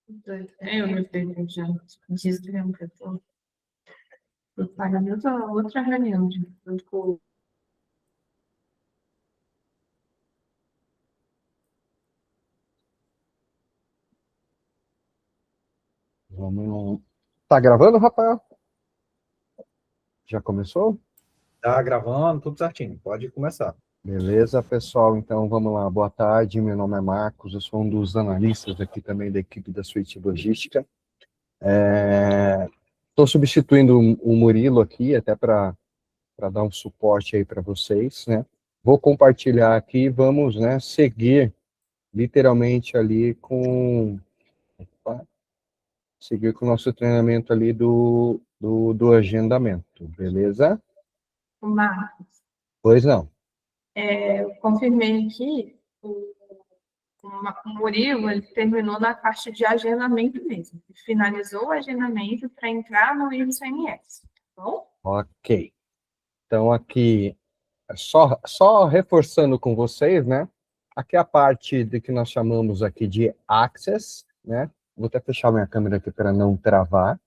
Eu me perdi já. Diz que eu tô pagando outra reunião junto com. Vamos. Tá gravando, Rafael? Já começou? Tá gravando, tudo certinho. Pode começar. Beleza, pessoal. Então vamos lá. Boa tarde. Meu nome é Marcos. Eu sou um dos analistas aqui também da equipe da Suite Logística. Estou substituindo o Murilo aqui, até para dar um suporte aí para vocês, né? Vou compartilhar aqui. Vamos, né, seguir literalmente ali com. Opa, seguir com o nosso treinamento ali do agendamento, beleza? O Marcos. Pois não. Eu confirmei aqui, o Murilo, ele terminou na parte de agendamento mesmo. Ele finalizou o agendamento para entrar no ICMS. Tá bom? Ok. Então, aqui, só reforçando com vocês, né? Aqui é a parte de que nós chamamos aqui de Access, né? Vou até fechar minha câmera aqui para não travar.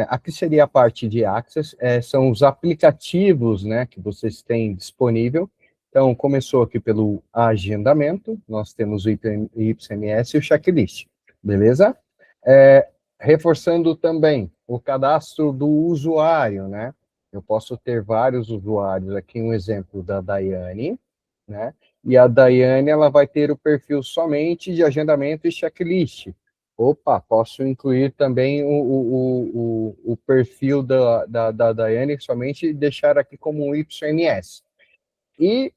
Aqui seria a parte de Access, são os aplicativos, né, que vocês têm disponível. Então, começou aqui pelo agendamento, nós temos o IPMS e o checklist, beleza? Reforçando também o cadastro do usuário, né? Eu posso ter vários usuários, aqui um exemplo da Daiane, né? E a Daiane, ela vai ter o perfil somente de agendamento e checklist. Opa, posso incluir também o perfil da Daiane, somente deixar aqui como um YMS. E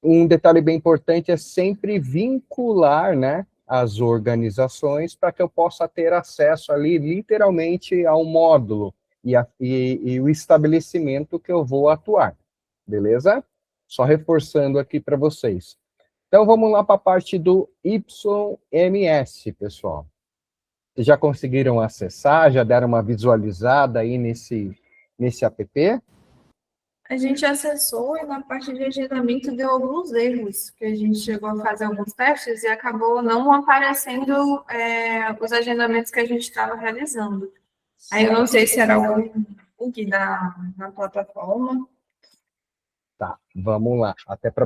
um detalhe bem importante é sempre vincular, né, as organizações para que eu possa ter acesso ali, literalmente, ao módulo e o estabelecimento que eu vou atuar, beleza? Só reforçando aqui para vocês. Então, vamos lá para a parte do YMS, pessoal. Vocês já conseguiram acessar, já deram uma visualizada aí nesse app? A gente acessou e na parte de agendamento deu alguns erros, que a gente chegou a fazer alguns testes e acabou não aparecendo os agendamentos que a gente estava realizando. Aí eu não sei se era algum bug na plataforma. Tá, vamos lá, até para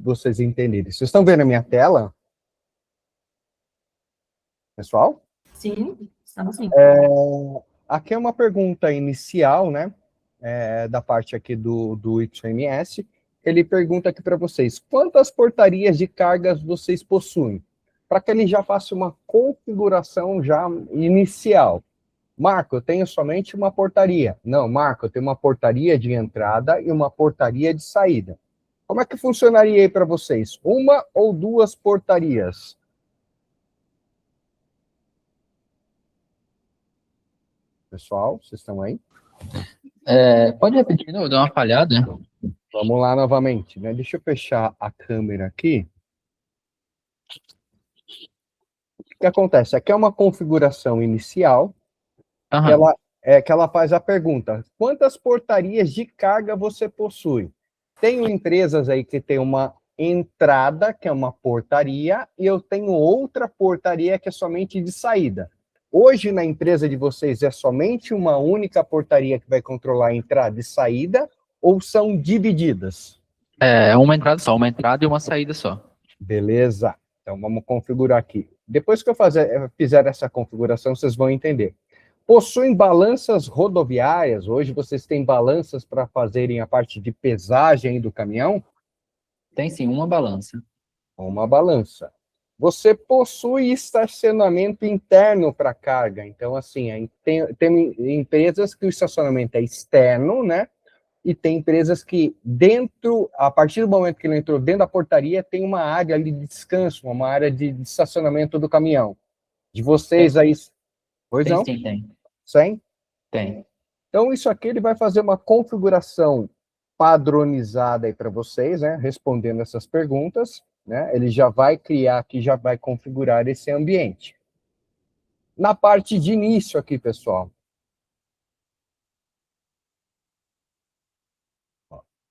vocês entenderem. Vocês estão vendo a minha tela? Pessoal? Sim, estamos sim. Aqui é uma pergunta inicial, né, da parte aqui do YMS. Ele pergunta aqui para vocês, quantas portarias de cargas vocês possuem? Para que ele já faça uma configuração já inicial. Marco, eu tenho somente uma portaria. Não, Marco, eu tenho uma portaria de entrada e uma portaria de saída. Como é que funcionaria aí para vocês? Uma ou duas portarias? Pessoal, vocês estão aí? Pode repetir, não? Deu uma falhada. Vamos lá novamente, né? Deixa eu fechar a câmera aqui. O que acontece? Aqui é uma configuração inicial, Aham. que ela faz a pergunta, quantas portarias de carga você possui? Tenho empresas aí que tem uma entrada, que é uma portaria, e eu tenho outra portaria que é somente de saída. Hoje, na empresa de vocês, é somente uma única portaria que vai controlar a entrada e saída, ou são divididas? É uma entrada só, uma entrada e uma saída só. Beleza. Então, vamos configurar aqui. Depois que eu fizer essa configuração, vocês vão entender. Possuem balanças rodoviárias? Hoje vocês têm balanças para fazerem a parte de pesagem do caminhão? Tem sim, uma balança. Uma balança. Você possui estacionamento interno para carga. Então, assim, tem empresas que o estacionamento é externo, né? E tem empresas que dentro, a partir do momento que ele entrou dentro da portaria, tem uma área ali de descanso, uma área de estacionamento do caminhão. De vocês aí... Pois Tem não? sim, tem. Sem? Tem. Então, isso aqui ele vai fazer uma configuração padronizada aí para vocês, né? Respondendo essas perguntas, né? Ele já vai criar aqui, já vai configurar esse ambiente. Na parte de início aqui, pessoal.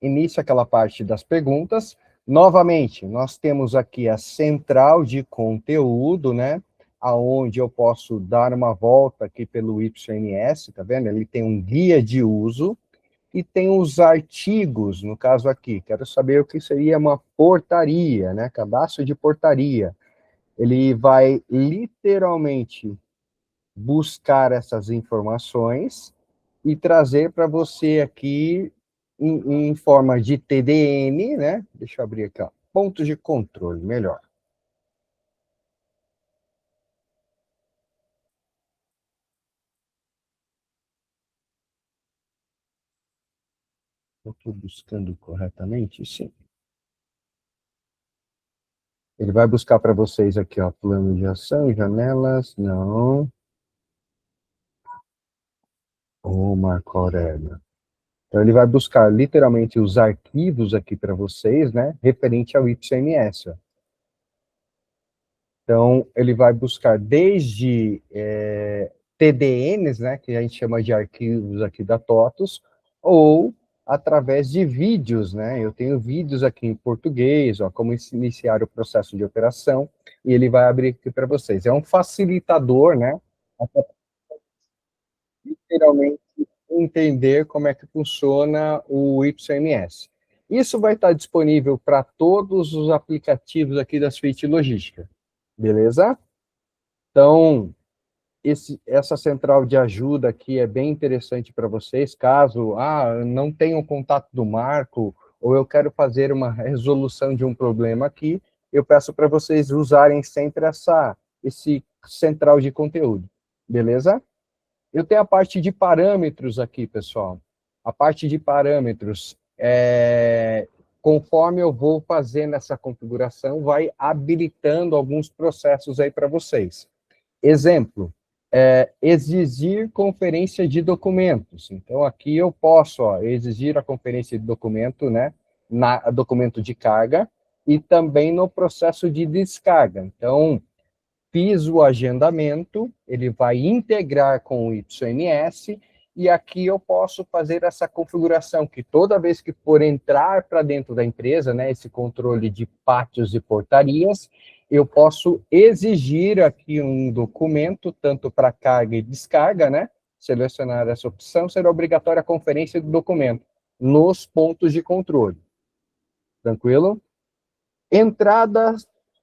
Início aquela parte das perguntas. Novamente, nós temos aqui a central de conteúdo, né? aonde eu posso dar uma volta aqui pelo YMS, tá vendo? Ele tem um guia de uso e tem os artigos, no caso aqui. Quero saber o que seria uma portaria, né? Cadastro de portaria. Ele vai literalmente buscar essas informações e trazer para você aqui em forma de TDN, né? Deixa eu abrir aqui, ó. Pontos de controle, melhor. Eu estou buscando corretamente? Sim. Ele vai buscar para vocês aqui, ó, plano de ação, janelas, não. Ô, Marco Aurélio. Então, ele vai buscar literalmente os arquivos aqui para vocês, né, referente ao YMS. Ó. Então, ele vai buscar desde TDNs, né, que a gente chama de arquivos aqui da TOTUS, ou através de vídeos, né? Eu tenho vídeos aqui em português, ó, como iniciar o processo de operação, e ele vai abrir aqui para vocês. É um facilitador, né? Literalmente entender como é que funciona o YMS. Isso vai estar disponível para todos os aplicativos aqui da Suite Logística, beleza? Então, essa central de ajuda aqui é bem interessante para vocês, caso não tenha o contato do Marco, ou eu quero fazer uma resolução de um problema aqui, eu peço para vocês usarem sempre esse central de conteúdo, beleza? Eu tenho a parte de parâmetros aqui, pessoal. A parte de parâmetros, conforme eu vou fazendo essa configuração, vai habilitando alguns processos aí para vocês. Exemplo, exigir conferência de documentos. Então, aqui eu posso exigir a conferência de documento, né, documento de carga, e também no processo de descarga. Então, fiz o agendamento, ele vai integrar com o YMS, e aqui eu posso fazer essa configuração, que toda vez que for entrar para dentro da empresa, né, esse controle de pátios e portarias, eu posso exigir aqui um documento, tanto para carga e descarga, né, selecionar essa opção, será obrigatória a conferência do documento nos pontos de controle. Tranquilo? Entrada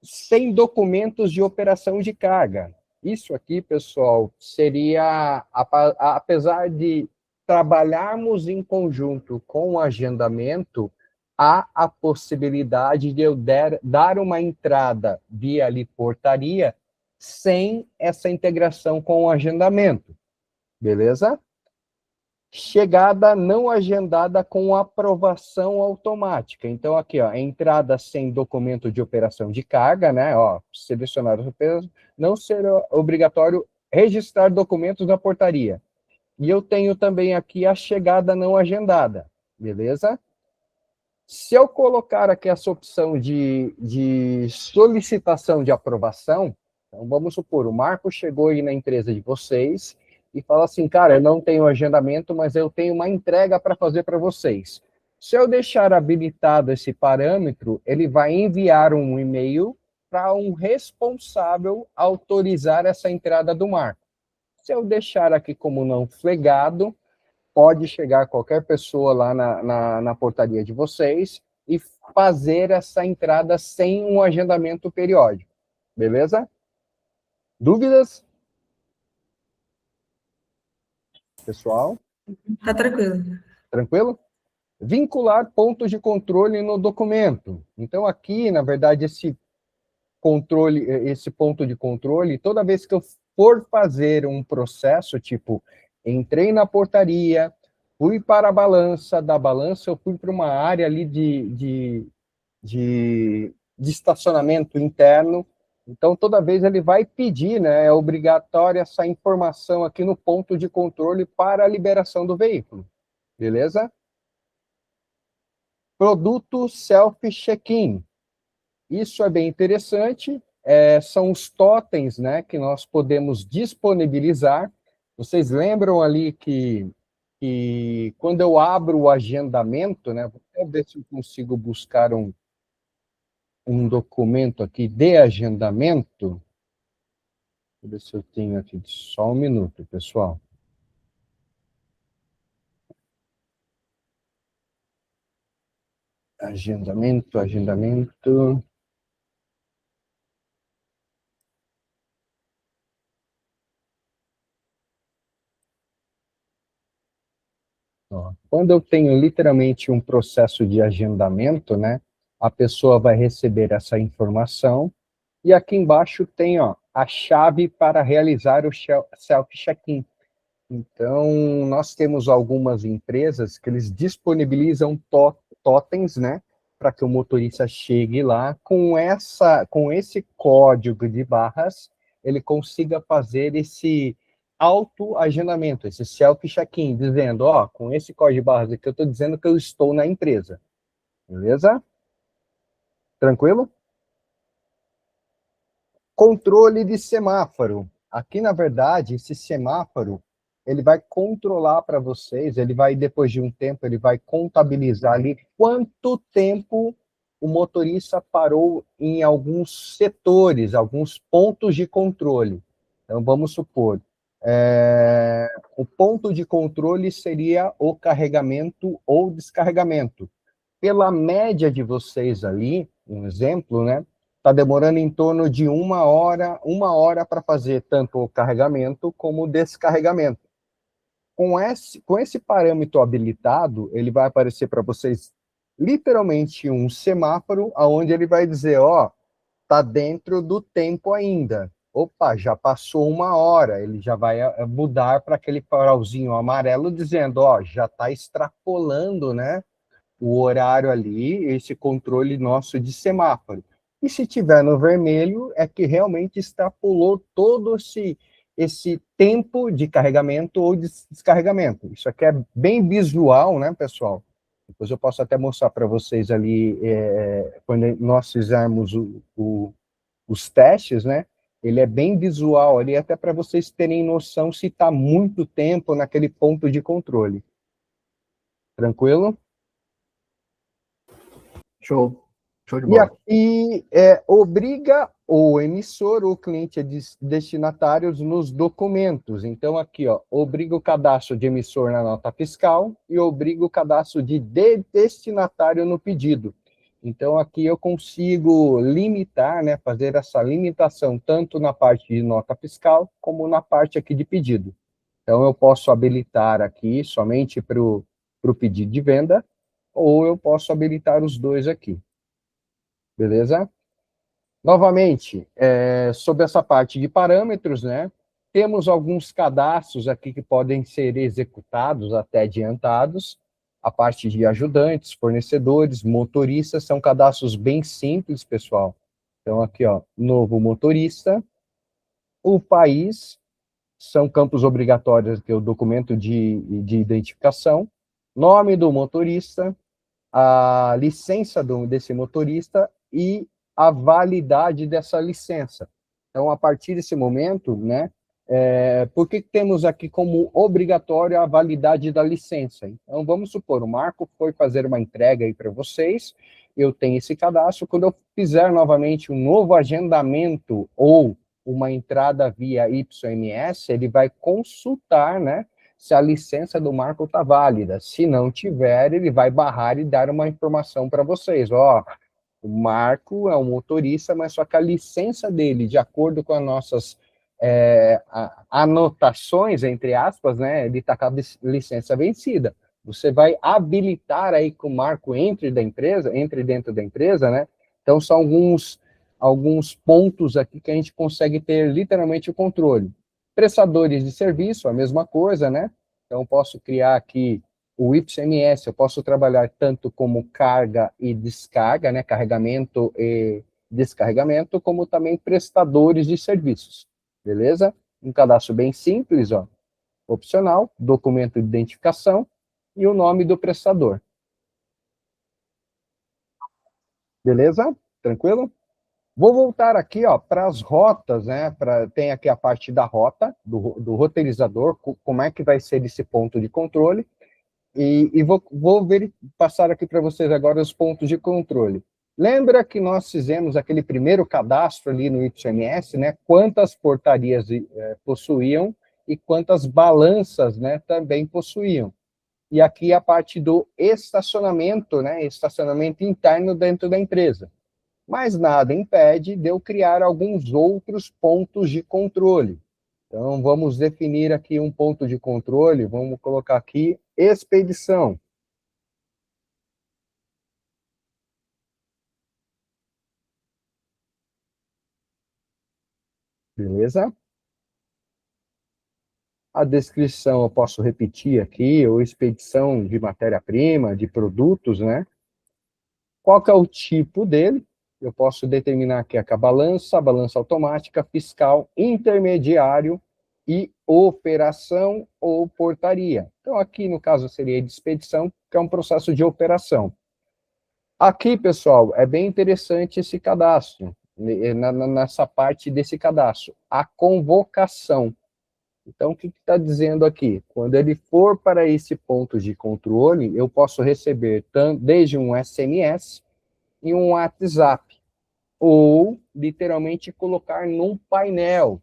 sem documentos de operação de carga. Isso aqui, pessoal, seria, apesar de trabalharmos em conjunto com o agendamento, há a possibilidade de eu dar uma entrada via ali portaria sem essa integração com o agendamento. Beleza? Chegada não agendada com aprovação automática. Então, aqui, ó, entrada sem documento de operação de carga, né? Ó, selecionar as operações, não será obrigatório registrar documentos na portaria. E eu tenho também aqui a chegada não agendada, beleza? Se eu colocar aqui essa opção de solicitação de aprovação, então vamos supor, o Marco chegou aí na empresa de vocês e fala assim, cara, eu não tenho agendamento, mas eu tenho uma entrega para fazer para vocês. Se eu deixar habilitado esse parâmetro, ele vai enviar um e-mail para um responsável autorizar essa entrada do Marco. Se eu deixar aqui como não flegado, pode chegar qualquer pessoa lá na portaria de vocês e fazer essa entrada sem um agendamento periódico. Beleza? Dúvidas? Pessoal? Tá tranquilo. Tranquilo? Vincular pontos de controle no documento. Então, aqui, na verdade, esse ponto de controle, toda vez que eu for fazer um processo, tipo, entrei na portaria, fui para a balança, da balança eu fui para uma área ali de estacionamento interno, então toda vez ele vai pedir, né, é obrigatória essa informação aqui no ponto de controle para a liberação do veículo, beleza? Produto self-check-in. Isso é bem interessante, são os totens, né, que nós podemos disponibilizar. Vocês lembram ali que quando eu abro o agendamento, né, vou até ver se eu consigo buscar um documento aqui de agendamento. eu ver se eu tenho aqui só um minuto, pessoal. Agendamento. Ó, quando eu tenho literalmente um processo de agendamento, né, a pessoa vai receber essa informação e aqui embaixo tem, ó, a chave para realizar o self-check-in. Então, nós temos algumas empresas que eles disponibilizam totens, né, para que o motorista chegue lá com esse código de barras, ele consiga fazer esse autoagendamento, esse self-check-in, dizendo, ó, com esse código de barras aqui eu estou dizendo que eu estou na empresa. Beleza? Tranquilo? Controle de semáforo. Aqui, na verdade, esse semáforo, ele vai controlar para vocês, ele vai, depois de um tempo, ele vai contabilizar ali quanto tempo o motorista parou em alguns setores, alguns pontos de controle. Então, vamos supor, o ponto de controle seria o carregamento ou descarregamento. Pela média de vocês ali, um exemplo, né? Está demorando em torno de uma hora para fazer tanto o carregamento como o descarregamento. Com esse parâmetro habilitado, ele vai aparecer para vocês literalmente um semáforo, onde ele vai dizer, ó, está dentro do tempo ainda. Opa, já passou uma hora, ele já vai mudar para aquele farolzinho amarelo dizendo, ó, já está extrapolando, né, o horário ali, esse controle nosso de semáforo. E se tiver no vermelho, é que realmente extrapolou todo esse tempo de carregamento ou de descarregamento. Isso aqui é bem visual, né, pessoal? Depois eu posso até mostrar para vocês ali, quando nós fizermos os testes, né? Ele é bem visual ali, até para vocês terem noção se está muito tempo naquele ponto de controle. Tranquilo? Show. Show de E bola. aqui obriga o emissor ou cliente destinatários nos documentos. Então, aqui, ó, obriga o cadastro de emissor na nota fiscal e obriga o cadastro de destinatário no pedido. Então, aqui eu consigo limitar, né, fazer essa limitação tanto na parte de nota fiscal como na parte aqui de pedido. Então, eu posso habilitar aqui somente para o pedido de venda ou eu posso habilitar os dois aqui. Beleza? Novamente, sobre essa parte de parâmetros, né, temos alguns cadastros aqui que podem ser executados, até adiantados. A parte de ajudantes, fornecedores, motoristas, são cadastros bem simples, pessoal. Então, aqui, ó, novo motorista. O país, são campos obrigatórios, que é o documento de identificação. Nome do motorista, a licença desse motorista e a validade dessa licença. Então, a partir desse momento, né, por que temos aqui como obrigatório a validade da licença? Então, vamos supor, o Marco foi fazer uma entrega aí para vocês, eu tenho esse cadastro, quando eu fizer novamente um novo agendamento ou uma entrada via YMS, ele vai consultar, né, se a licença do Marco está válida. Se não tiver, ele vai barrar e dar uma informação para vocês. Ó, o Marco é um motorista, mas só que a licença dele, de acordo com as nossas anotações, entre aspas, né, ele está com a licença vencida. Você vai habilitar aí que o Marco entre dentro da empresa, né? Então, são alguns pontos aqui que a gente consegue ter literalmente o controle. Prestadores de serviço, a mesma coisa, né? Então, eu posso criar aqui o YMS, eu posso trabalhar tanto como carga e descarga, né? Carregamento e descarregamento, como também prestadores de serviços, beleza? Um cadastro bem simples, ó, opcional, documento de identificação e o nome do prestador. Beleza? Tranquilo? Vou voltar aqui, ó, para as rotas, né? Tem aqui a parte da rota, do roteirizador, como é que vai ser esse ponto de controle, e vou passar aqui para vocês agora os pontos de controle. Lembra que nós fizemos aquele primeiro cadastro ali no IPSMS, né? Quantas portarias possuíam e quantas balanças, né, também possuíam. E aqui a parte do estacionamento, né? Estacionamento interno dentro da empresa. Mas nada impede de eu criar alguns outros pontos de controle. Então, vamos definir aqui um ponto de controle, vamos colocar aqui expedição. Beleza? A descrição eu posso repetir aqui, ou expedição de matéria-prima, de produtos, né? Qual que é o tipo dele? Eu posso determinar aqui a balança automática, fiscal, intermediário e operação ou portaria. Então, aqui no caso seria de expedição, que é um processo de operação. Aqui, pessoal, é bem interessante esse cadastro, nessa parte desse cadastro, a convocação. Então, o que está dizendo aqui? Quando ele for para esse ponto de controle, eu posso receber desde um SMS e um WhatsApp, ou, literalmente, colocar num painel.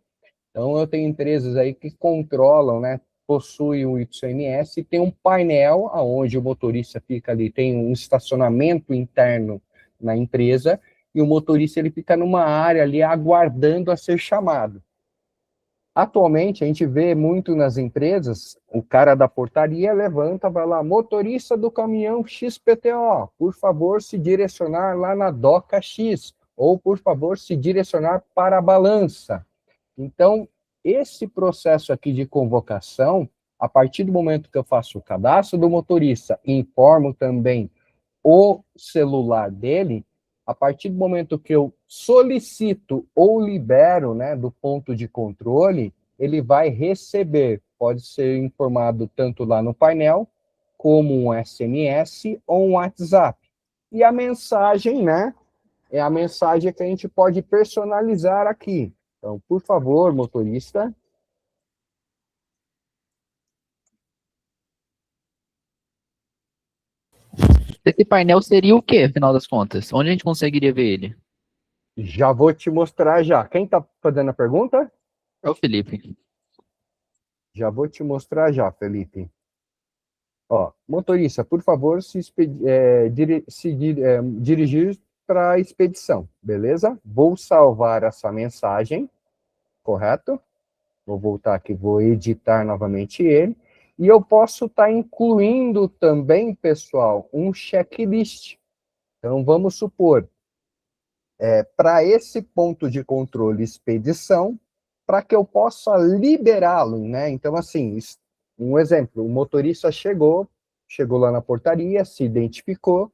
Então, eu tenho empresas aí que controlam, né, possuem o IPSMS e tem um painel onde o motorista fica ali, tem um estacionamento interno na empresa, e o motorista ele fica numa área ali aguardando a ser chamado. Atualmente, a gente vê muito nas empresas, o cara da portaria levanta, vai lá, motorista do caminhão XPTO, por favor, se direcionar lá na doca X, ou por favor, se direcionar para a balança. Então, esse processo aqui de convocação, a partir do momento que eu faço o cadastro do motorista, informo também o celular dele, a partir do momento que eu solicito ou libero, né, do ponto de controle, ele vai receber, pode ser informado tanto lá no painel, como um SMS ou um WhatsApp. E a mensagem, né, é a mensagem que a gente pode personalizar aqui. Então, por favor, motorista. Esse painel seria o quê, afinal das contas? Onde a gente conseguiria ver ele? Já vou te mostrar já. Quem está fazendo a pergunta? É o Felipe. Já vou te mostrar já, Felipe. Ó, motorista, por favor, dirigir para a expedição, beleza? Vou salvar essa mensagem, correto? Vou voltar aqui, vou editar novamente ele. E eu posso estar incluindo também, pessoal, um checklist. Então, vamos supor, para esse ponto de controle expedição, para que eu possa liberá-lo, né? Então, assim, um exemplo, o motorista chegou lá na portaria, se identificou,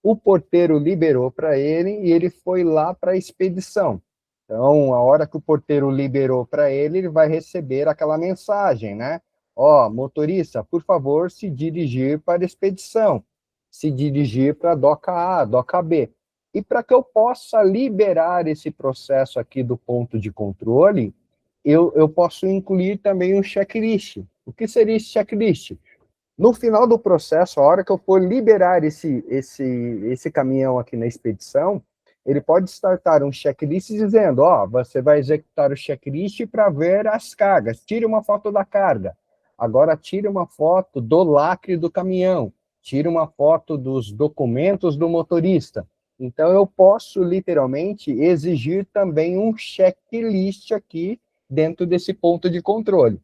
o porteiro liberou para ele e ele foi lá para a expedição. Então, a hora que o porteiro liberou para ele, ele vai receber aquela mensagem, né? Ó, motorista, por favor, se dirigir para a expedição, se dirigir para a doca A, doca B. E para que eu possa liberar esse processo aqui do ponto de controle, eu posso incluir também um checklist. O que seria esse checklist? No final do processo, a hora que eu for liberar esse caminhão aqui na expedição, ele pode startar um checklist dizendo, ó, você vai executar o checklist para ver as cargas. Tire uma foto da carga. Agora tire uma foto do lacre do caminhão. Tire uma foto dos documentos do motorista. Então, eu posso, literalmente, exigir também um checklist aqui dentro desse ponto de controle.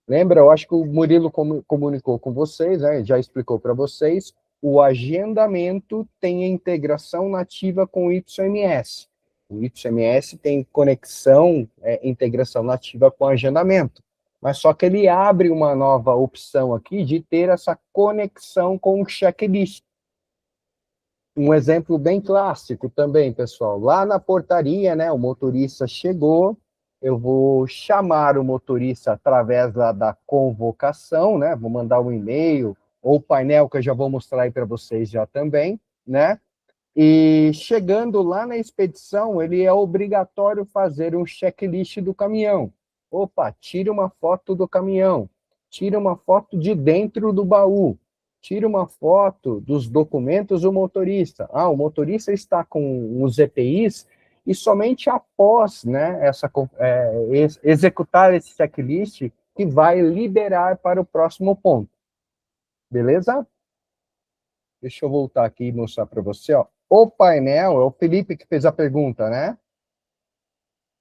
Lembra, eu acho que o Murilo comunicou com vocês, né, já explicou para vocês, o agendamento tem a integração nativa com o YMS. O YMS tem conexão, integração nativa com o agendamento. Mas só que ele abre uma nova opção aqui de ter essa conexão com o checklist. Um exemplo bem clássico também, pessoal. Lá na portaria, né, o motorista chegou, eu vou chamar o motorista através da convocação, né? Vou mandar um e-mail ou painel que eu já vou mostrar aí para vocês já também, né? E chegando lá na expedição, ele é obrigatório fazer um checklist do caminhão. Opa, tira uma foto do caminhão, tira uma foto de dentro do baú, tire uma foto dos documentos do motorista. Ah, o motorista está com os EPIs e somente após, né, executar esse checklist que vai liberar para o próximo ponto. Beleza? Deixa eu voltar aqui e mostrar para você, ó. O painel, é o Felipe que fez a pergunta, né?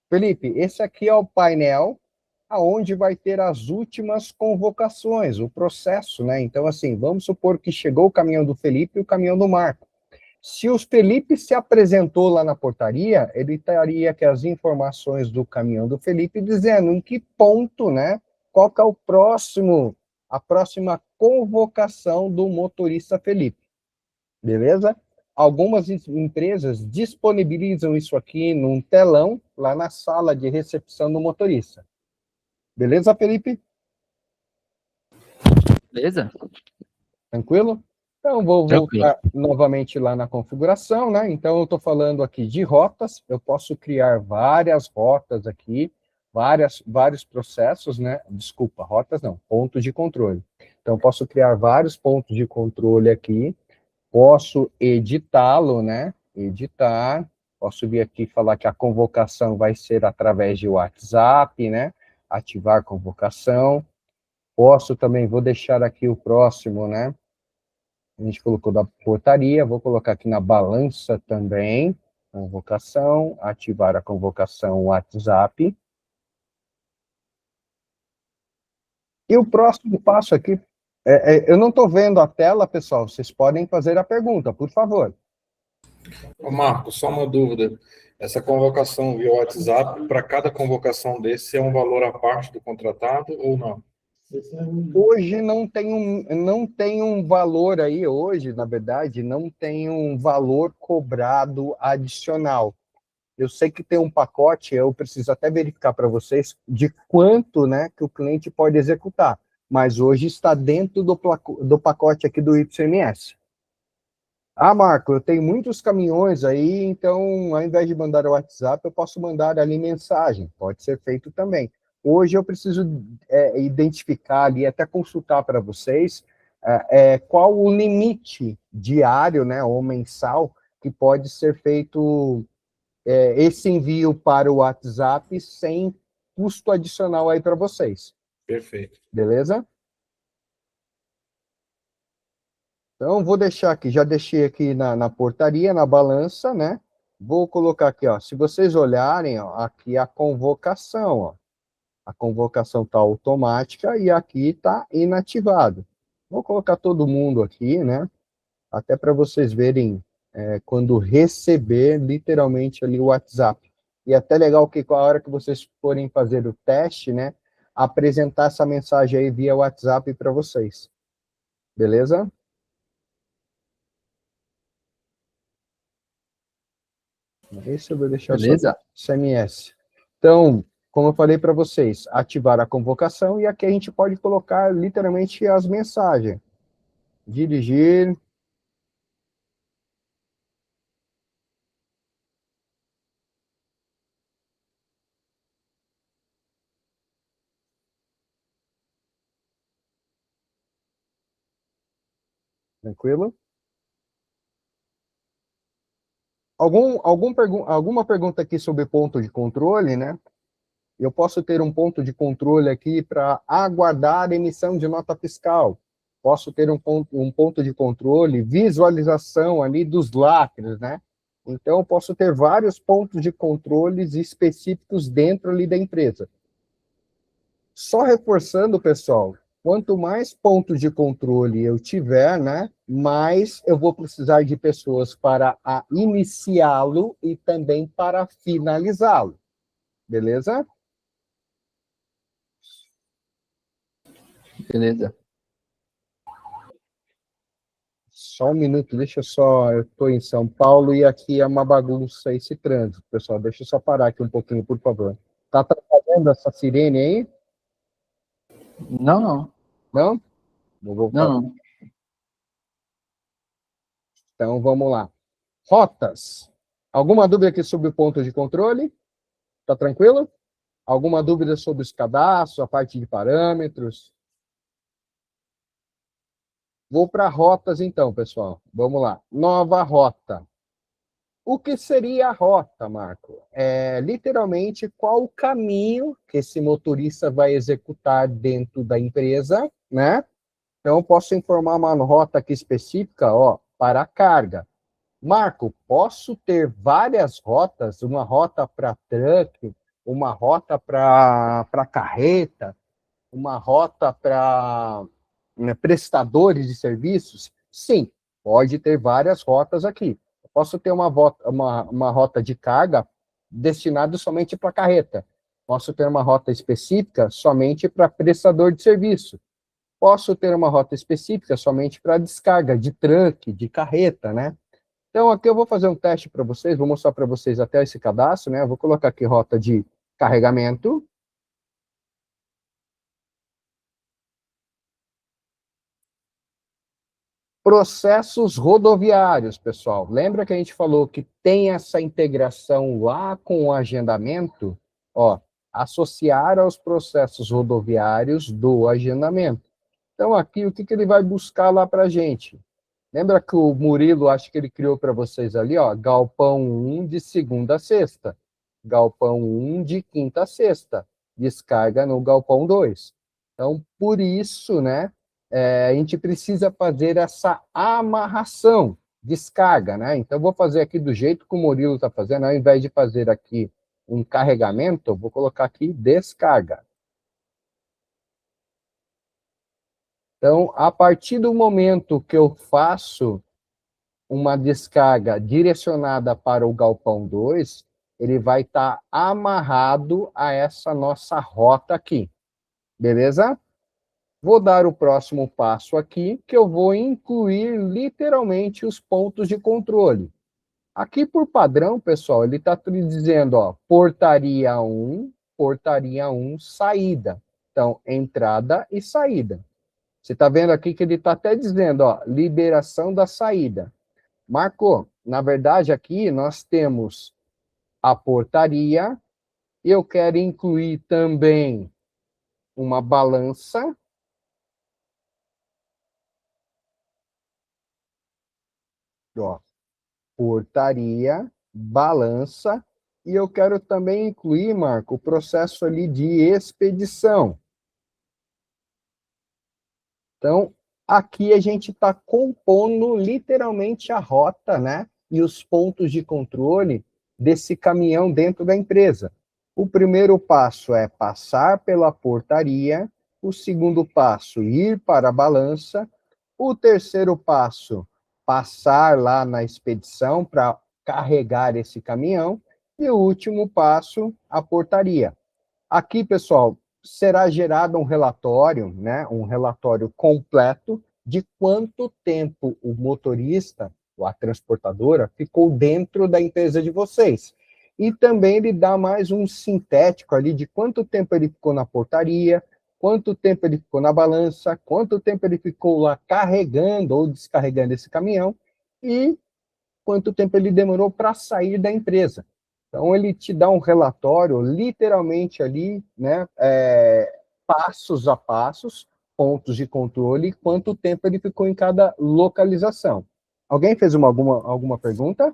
Felipe, esse aqui é o painel aonde vai ter as últimas convocações, o processo, né? Então, assim, vamos supor que chegou o caminhão do Felipe e o caminhão do Marco. Se o Felipe se apresentou lá na portaria, ele teria aqui as informações do caminhão do Felipe dizendo em que ponto, né? Qual que é a próxima convocação do motorista Felipe. Beleza? Algumas empresas disponibilizam isso aqui num telão lá na sala de recepção do motorista. Beleza, Felipe? Beleza? Tranquilo? Então, vou Tranquilo. voltar novamente lá na configuração, né? Então, eu estou falando aqui de rotas, eu posso criar várias rotas aqui, vários processos, né? Desculpa, rotas não, pontos de controle. Então, eu posso criar vários pontos de controle aqui, posso editá-lo, né? Editar, posso vir aqui e falar que a convocação vai ser através de WhatsApp, né? Ativar convocação. Posso também, vou deixar aqui o próximo, né? A gente colocou da portaria, vou colocar aqui na balança também, convocação, ativar a convocação WhatsApp. E o próximo passo aqui, eu não estou vendo a tela, pessoal, vocês podem fazer a pergunta, por favor. Ô, Marco, só uma dúvida. Essa convocação via WhatsApp, para cada convocação desse, é um valor à parte do contratado ou não? Hoje não tem um valor aí, hoje, na verdade, não tem um valor cobrado adicional. Eu sei que tem um pacote, eu preciso até verificar para vocês de quanto, né, que o cliente pode executar, mas hoje está dentro do pacote aqui do YMS. Ah, Marco, eu tenho muitos caminhões aí, então, ao invés de mandar o WhatsApp, eu posso mandar ali mensagem. Pode ser feito também. Hoje eu preciso identificar ali, até consultar para vocês, qual o limite diário, né, ou mensal, que pode ser feito esse envio para o WhatsApp sem custo adicional aí para vocês. Perfeito. Beleza? Então, vou deixar aqui, já deixei aqui na portaria, na balança, né? Vou colocar aqui, ó, se vocês olharem, ó, aqui a convocação, ó. A convocação está automática e aqui está inativado. Vou colocar todo mundo aqui, né? Até para vocês verem quando receber, literalmente, ali o WhatsApp. E é até legal que, a hora que vocês forem fazer o teste, né? Apresentar essa mensagem aí via WhatsApp para vocês. Beleza? Esse eu vou deixar Beleza? só CMS. Então, como eu falei para vocês, ativar a convocação e aqui a gente pode colocar literalmente as mensagens. Dirigir. Tranquilo? Alguma pergunta aqui sobre ponto de controle, né? Eu posso ter um ponto de controle aqui para aguardar a emissão de nota fiscal. Posso ter um ponto de controle, visualização ali dos lacres, né? Então, eu posso ter vários pontos de controles específicos dentro ali da empresa. Só reforçando, pessoal, quanto mais pontos de controle eu tiver, né, mais eu vou precisar de pessoas para iniciá-lo e também para finalizá-lo. Beleza? Beleza. Só um minuto, eu estou em São Paulo e aqui é uma bagunça esse trânsito, pessoal. Deixa eu só parar aqui um pouquinho, por favor. Tá atrapalhando essa sirene aí? Não, não. Não? Vou voltar. Não, não. Então, vamos lá. Rotas. Alguma dúvida aqui sobre o ponto de controle? Tá tranquilo? Alguma dúvida sobre os cadastros, a parte de parâmetros? Vou para rotas então, pessoal. Vamos lá. Nova rota. O que seria a rota, Marco? É literalmente qual o caminho que esse motorista vai executar dentro da empresa, né? Então, eu posso informar uma rota aqui específica, ó, para a carga. Marco, posso ter várias rotas, uma rota para truck, uma rota para carreta, uma rota para, né, prestadores de serviços? Sim, pode ter várias rotas aqui. Eu posso ter uma rota de carga destinada somente para carreta. Posso ter uma rota específica somente para prestador de serviço. Posso ter uma rota específica somente para descarga de truck, de carreta, né? Então, aqui eu vou fazer um teste para vocês, vou mostrar para vocês até esse cadastro, né? Eu vou colocar aqui rota de carregamento. Processos rodoviários, pessoal. Lembra que a gente falou que tem essa integração lá com o agendamento? Ó, associar aos processos rodoviários do agendamento. Então, aqui, o que ele vai buscar lá para a gente? Lembra que o Murilo, acho que ele criou para vocês ali, ó, galpão 1 de segunda a sexta, galpão 1 de quinta a sexta, descarga no galpão 2. Então, por isso, né, a gente precisa fazer essa amarração, descarga, né? Então, vou fazer aqui do jeito que o Murilo está fazendo, ao invés de fazer aqui um carregamento, vou colocar aqui descarga. Então, a partir do momento que eu faço uma descarga direcionada para o galpão 2, ele vai estar amarrado a essa nossa rota aqui. Beleza? Vou dar o próximo passo aqui, que eu vou incluir literalmente os pontos de controle. Aqui, por padrão, pessoal, ele está dizendo, ó, portaria 1, saída. Então, entrada e saída. Você está vendo aqui que ele está até dizendo, ó, liberação da saída. Marco, na verdade, aqui nós temos a portaria, eu quero incluir também uma balança, ó, portaria, balança, e eu quero também incluir, Marco, o processo ali de expedição. Então, aqui a gente está compondo literalmente a rota, né? E os pontos de controle desse caminhão dentro da empresa. O primeiro passo é passar pela portaria, o segundo passo, ir para a balança, o terceiro passo, passar lá na expedição para carregar esse caminhão, e o último passo, a portaria. Aqui, pessoal, será gerado um relatório, né, um relatório completo de quanto tempo o motorista, ou a transportadora, ficou dentro da empresa de vocês. E também ele dá mais um sintético ali de quanto tempo ele ficou na portaria, quanto tempo ele ficou na balança, quanto tempo ele ficou lá carregando ou descarregando esse caminhão e quanto tempo ele demorou para sair da empresa. Então, ele te dá um relatório, literalmente ali, né, passos a passos, pontos de controle, quanto tempo ele ficou em cada localização. Alguém fez alguma pergunta?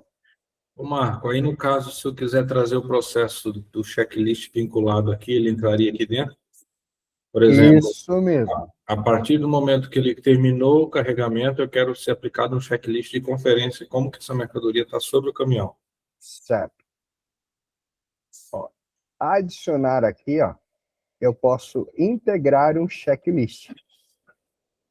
Ô Marco, aí no caso, se eu quiser trazer o processo do checklist vinculado aqui, ele entraria aqui dentro? Por exemplo, Isso mesmo. a partir do momento que ele terminou o carregamento, eu quero ser aplicado um checklist de conferência, como que essa mercadoria está sobre o caminhão. Certo. Ó, adicionar aqui, ó, eu posso integrar um checklist,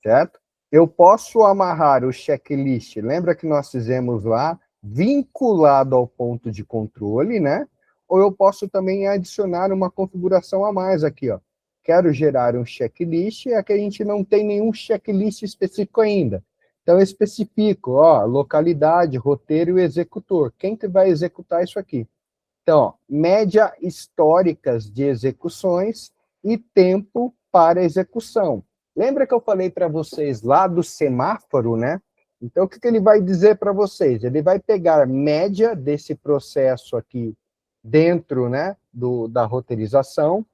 certo? Eu posso amarrar o checklist, lembra que nós fizemos lá, vinculado ao ponto de controle, né? Ou eu posso também adicionar uma configuração a mais aqui, ó. Quero gerar um checklist, é que a gente não tem nenhum checklist específico ainda. Então, eu especifico, ó, localidade, roteiro e executor. Quem que vai executar isso aqui? Então, ó, média históricas de execuções e tempo para execução. Lembra que eu falei para vocês lá do semáforo, né? Então, o que ele vai dizer para vocês? Ele vai pegar média desse processo aqui dentro, né, da roteirização,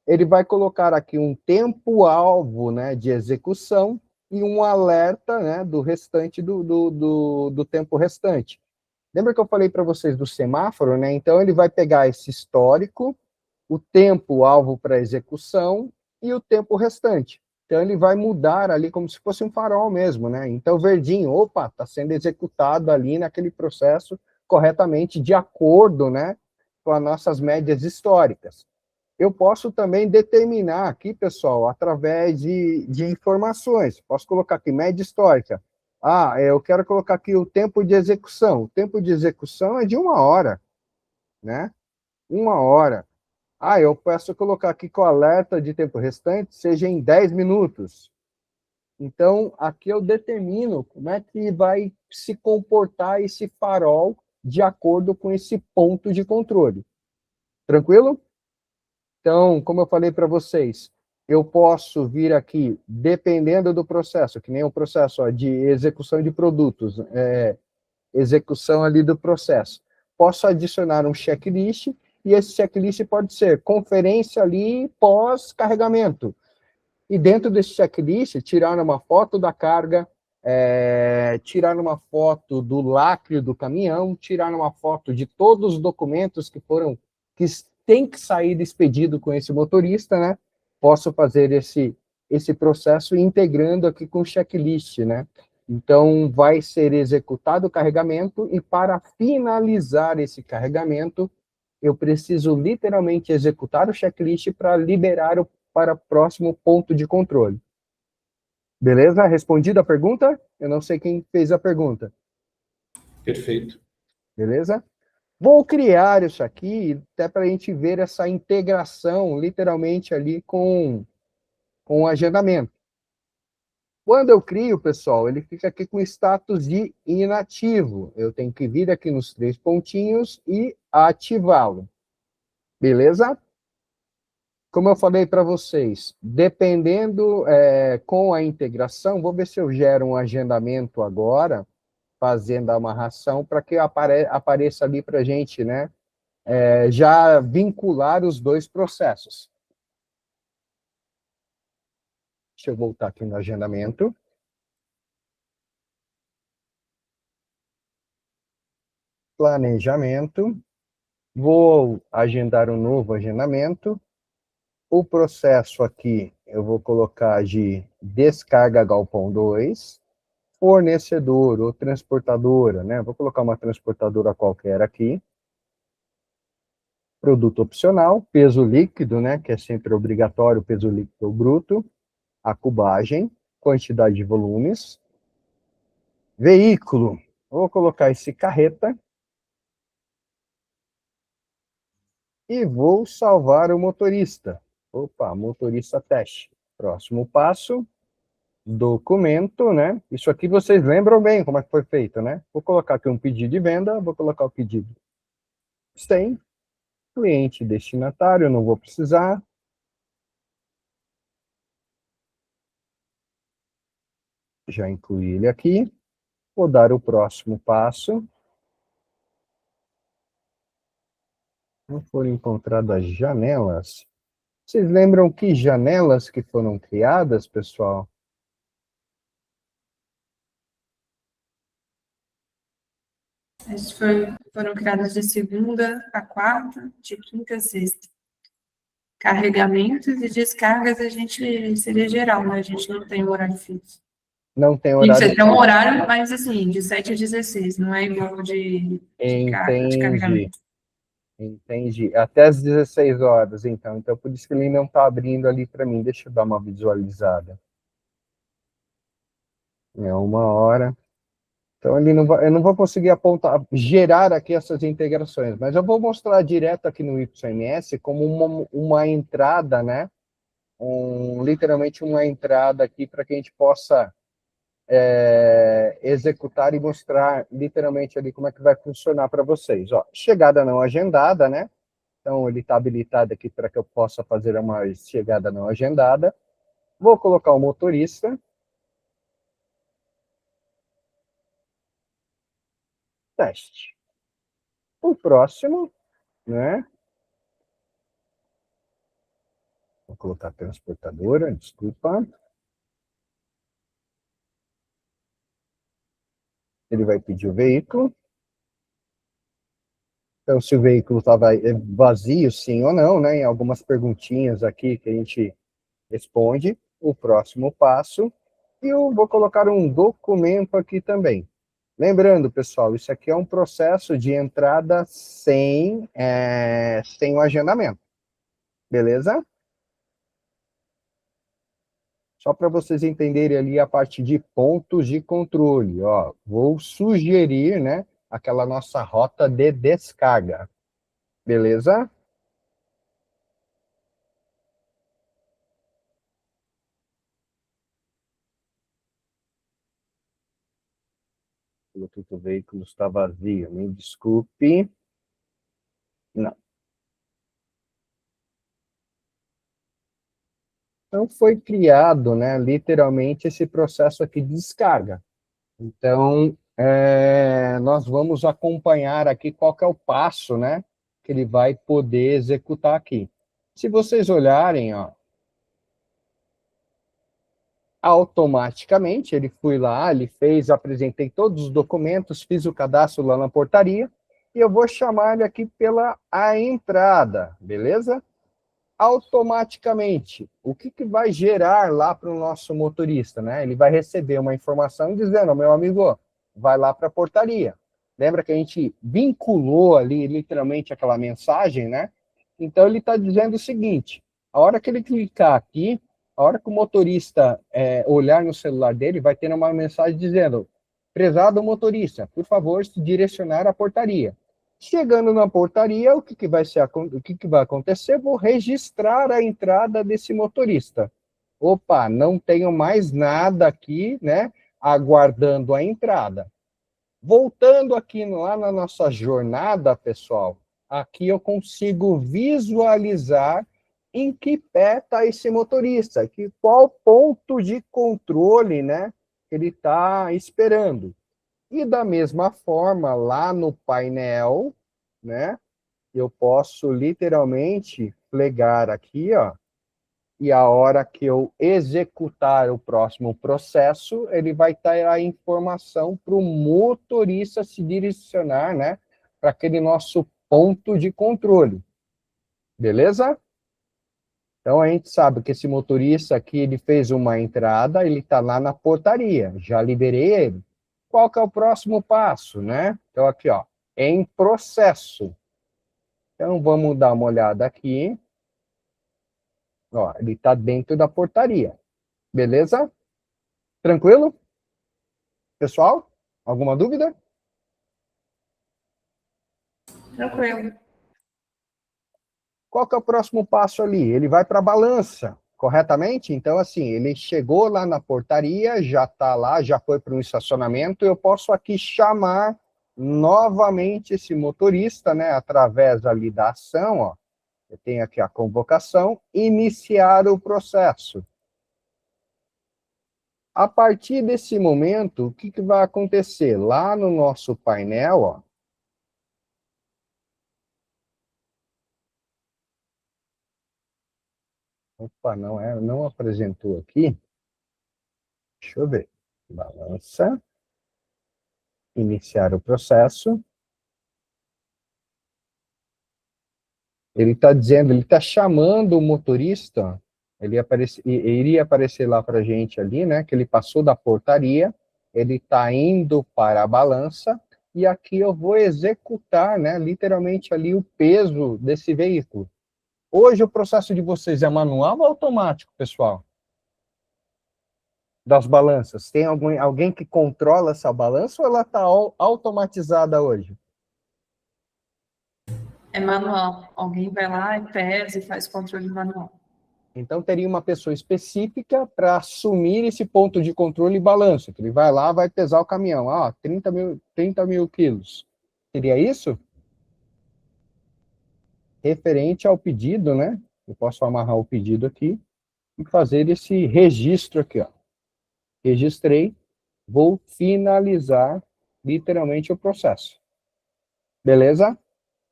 ele vai colocar aqui um tempo-alvo, né, de execução, e um alerta, né, do restante do tempo restante. Lembra que eu falei para vocês do semáforo, né? Então ele vai pegar esse histórico, o tempo alvo para execução e o tempo restante. Então ele vai mudar ali como se fosse um farol mesmo, né? Então verdinho, opa, está sendo executado ali naquele processo corretamente de acordo, né, com as nossas médias históricas. Eu posso também determinar aqui, pessoal, através de informações. Posso colocar aqui média histórica. Eu quero colocar aqui o tempo de execução. O tempo de execução é de 1 hora, né? 1 hora. Eu posso colocar aqui que o alerta de tempo restante seja em 10 minutos. Então, aqui eu determino como é que vai se comportar esse farol de acordo com esse ponto de controle. Tranquilo? Então, como eu falei para vocês, eu posso vir aqui, dependendo do processo, que nem o processo de execução de produtos, execução ali do processo. Posso adicionar um checklist, e esse checklist pode ser conferência ali pós-carregamento. E dentro desse checklist, tirar uma foto da carga, tirar uma foto do lacre do caminhão, tirar uma foto de todos os documentos que tem que sair expedido com esse motorista, né? Posso fazer esse processo integrando aqui com o checklist, né? Então, vai ser executado o carregamento e para finalizar esse carregamento, eu preciso literalmente executar o checklist para liberar para o próximo ponto de controle. Beleza? Respondida a pergunta? Eu não sei quem fez a pergunta. Perfeito. Beleza? Vou criar isso aqui, até para a gente ver essa integração, literalmente, ali com o agendamento. Quando eu crio, pessoal, ele fica aqui com status de inativo. Eu tenho que vir aqui nos 3 pontinhos e ativá-lo. Beleza? Como eu falei para vocês, dependendo com a integração, vou ver se eu gero um agendamento agora, fazendo a amarração, para que apareça ali para a gente, né? Já vincular os 2 processos. Deixa eu voltar aqui no agendamento. Planejamento. Vou agendar um novo agendamento. O processo aqui, eu vou colocar de descarga galpão 2. Fornecedor ou transportadora, né? Vou colocar uma transportadora qualquer aqui. Produto opcional, peso líquido, né? Que é sempre obrigatório, peso líquido ou bruto. A cubagem, quantidade de volumes. Veículo, vou colocar esse carreta. E vou salvar o motorista. Opa, motorista teste. Próximo passo, documento, né? Isso aqui vocês lembram bem como é que foi feito, né? Vou colocar aqui um pedido de venda, vou colocar o pedido sem, cliente destinatário, não vou precisar. Já incluí ele aqui. Vou dar o próximo passo. Não foram encontradas janelas. Vocês lembram que janelas que foram criadas, pessoal? Foram criadas de segunda a quarta, de quinta a sexta. Carregamentos e descargas a gente seria geral, né? A gente não tem um horário fixo. Não tem A gente horário. tem um horário, mas assim, de 7 a 16, não é igual de Entendi. carregamento. Entendi. Até às 16 horas, então. Então, por isso que ele não está abrindo ali para mim. Deixa eu dar uma visualizada. É 1 hora. Então, eu não vou conseguir apontar, gerar aqui essas integrações, mas eu vou mostrar direto aqui no YMS como uma entrada, né? Literalmente uma entrada aqui para que a gente possa executar e mostrar literalmente ali como é que vai funcionar para vocês. Ó, chegada não agendada, né? Então, ele está habilitado aqui para que eu possa fazer uma chegada não agendada. Vou colocar o motorista. Teste. O próximo, né? Vou colocar a transportadora, desculpa. ele vai pedir o veículo. Então, se o veículo estava vazio, sim ou não, né? Em algumas perguntinhas aqui que a gente responde. O próximo passo. E eu vou colocar um documento aqui também. Lembrando, pessoal, isso aqui é um processo de entrada sem o agendamento. Beleza? Só para vocês entenderem ali a parte de pontos de controle. Ó, vou sugerir, né, aquela nossa rota de descarga. Beleza? Coloquei que o veículo está vazio. Me desculpe. Não. Então, foi criado, né, literalmente, esse processo aqui de descarga. Então, nós vamos acompanhar aqui qual que é o passo, né, que ele vai poder executar aqui. Se vocês olharem, ó, automaticamente, ele foi lá, ele fez, apresentei todos os documentos, fiz o cadastro lá na portaria, e eu vou chamar ele aqui pela a entrada, beleza? Automaticamente, o que vai gerar lá para o nosso motorista, né? Ele vai receber uma informação dizendo, meu amigo, vai lá para a portaria. Lembra que a gente vinculou ali, literalmente, aquela mensagem, né? Então, ele está dizendo o seguinte, a hora que ele clicar aqui, a hora que o motorista olhar no celular dele, vai ter uma mensagem dizendo, prezado motorista, por favor, se direcionar à portaria. Chegando na portaria, o que vai acontecer? Vou registrar a entrada desse motorista. Opa, não tenho mais nada aqui, né? Aguardando a entrada. Voltando aqui lá na nossa jornada, pessoal, aqui eu consigo visualizar em que pé está esse motorista, qual ponto de controle, né? Ele está esperando. E da mesma forma, lá no painel, né, eu posso literalmente plegar aqui, ó, e a hora que eu executar o próximo processo, ele vai ter a informação para o motorista se direcionar, né, para aquele nosso ponto de controle. Beleza? Então, a gente sabe que esse motorista aqui, ele fez uma entrada, ele está lá na portaria, já liberei ele. Qual que é o próximo passo, né? Então, aqui, ó, em processo. Então, vamos dar uma olhada aqui. Ó, ele está dentro da portaria. Beleza? Tranquilo? Pessoal, alguma dúvida? Tranquilo. Qual que é o próximo passo ali? Ele vai para a balança, corretamente? Então, assim, ele chegou lá na portaria, já está lá, já foi para um estacionamento, eu posso aqui chamar novamente esse motorista, né, através ali da ação, ó, eu tenho aqui a convocação, iniciar o processo. A partir desse momento, o que vai acontecer? Lá no nosso painel, ó, opa, não apresentou aqui. Deixa eu ver. Balança. Iniciar o processo. Ele está dizendo, ele está chamando o motorista, iria aparecer lá para a gente ali, né, que ele passou da portaria, ele está indo para a balança, e aqui eu vou executar, né, literalmente ali o peso desse veículo. Hoje o processo de vocês é manual ou automático, pessoal? Das balanças. Tem alguém que controla essa balança ou ela está automatizada hoje? É manual. Alguém vai lá e pesa e faz controle manual. Então, teria uma pessoa específica para assumir esse ponto de controle e balanço. Ele vai lá, vai pesar o caminhão. 30 mil quilos. Seria isso? Referente ao pedido, né? Eu posso amarrar o pedido aqui e fazer esse registro aqui, ó. Registrei, vou finalizar literalmente o processo. Beleza?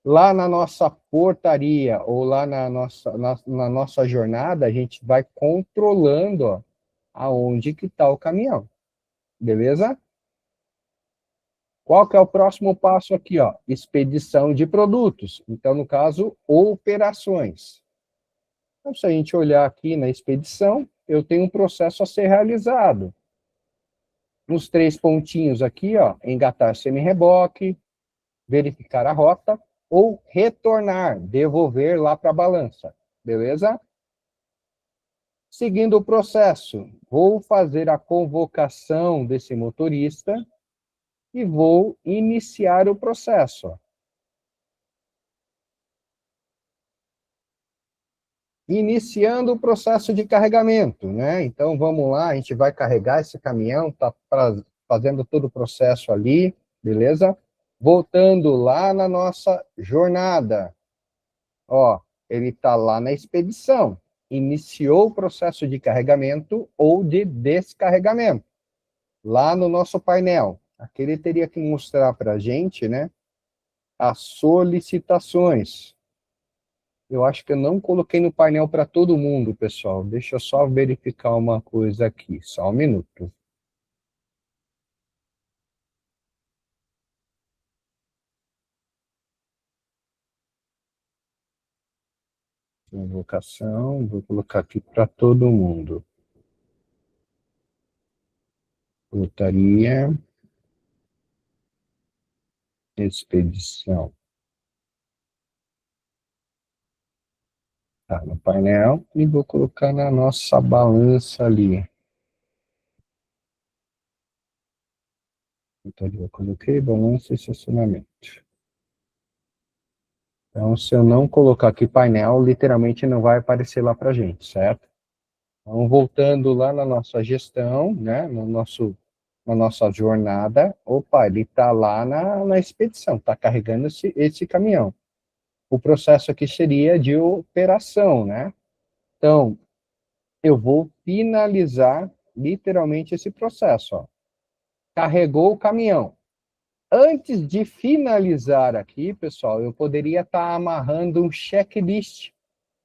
Lá na nossa portaria ou lá na nossa jornada, a gente vai controlando, ó, aonde que está o caminhão. Beleza? Qual que é o próximo passo aqui, ó? Expedição de produtos. Então, no caso, operações. Então, se a gente olhar aqui na expedição, eu tenho um processo a ser realizado. Nos 3 pontinhos aqui, ó, engatar semi-reboque, verificar a rota, ou retornar, devolver lá para a balança. Beleza? Seguindo o processo, vou fazer a convocação desse motorista e vou iniciar o processo. Iniciando o processo de carregamento, né? Então, vamos lá, a gente vai carregar esse caminhão, está fazendo todo o processo ali, beleza? Voltando lá na nossa jornada, ó, ele está lá na expedição, iniciou o processo de carregamento ou de descarregamento, lá no nosso painel. Aqui ele teria que mostrar para a gente, né, as solicitações. Eu acho que eu não coloquei no painel para todo mundo, pessoal. Deixa eu só verificar uma coisa aqui, só um minuto. Convocação, vou colocar aqui para todo mundo. Portaria, expedição. Tá no painel e vou colocar na nossa balança ali. Portaria, coloquei, balança e estacionamento. Então, se eu não colocar aqui painel, literalmente não vai aparecer lá para a gente, certo? Então, voltando lá na nossa gestão, né, na nossa jornada, opa, ele está lá na expedição, está carregando esse caminhão. O processo aqui seria de operação, né? Então, eu vou finalizar literalmente esse processo, ó. Carregou o caminhão. Antes de finalizar aqui, pessoal, eu poderia estar amarrando um checklist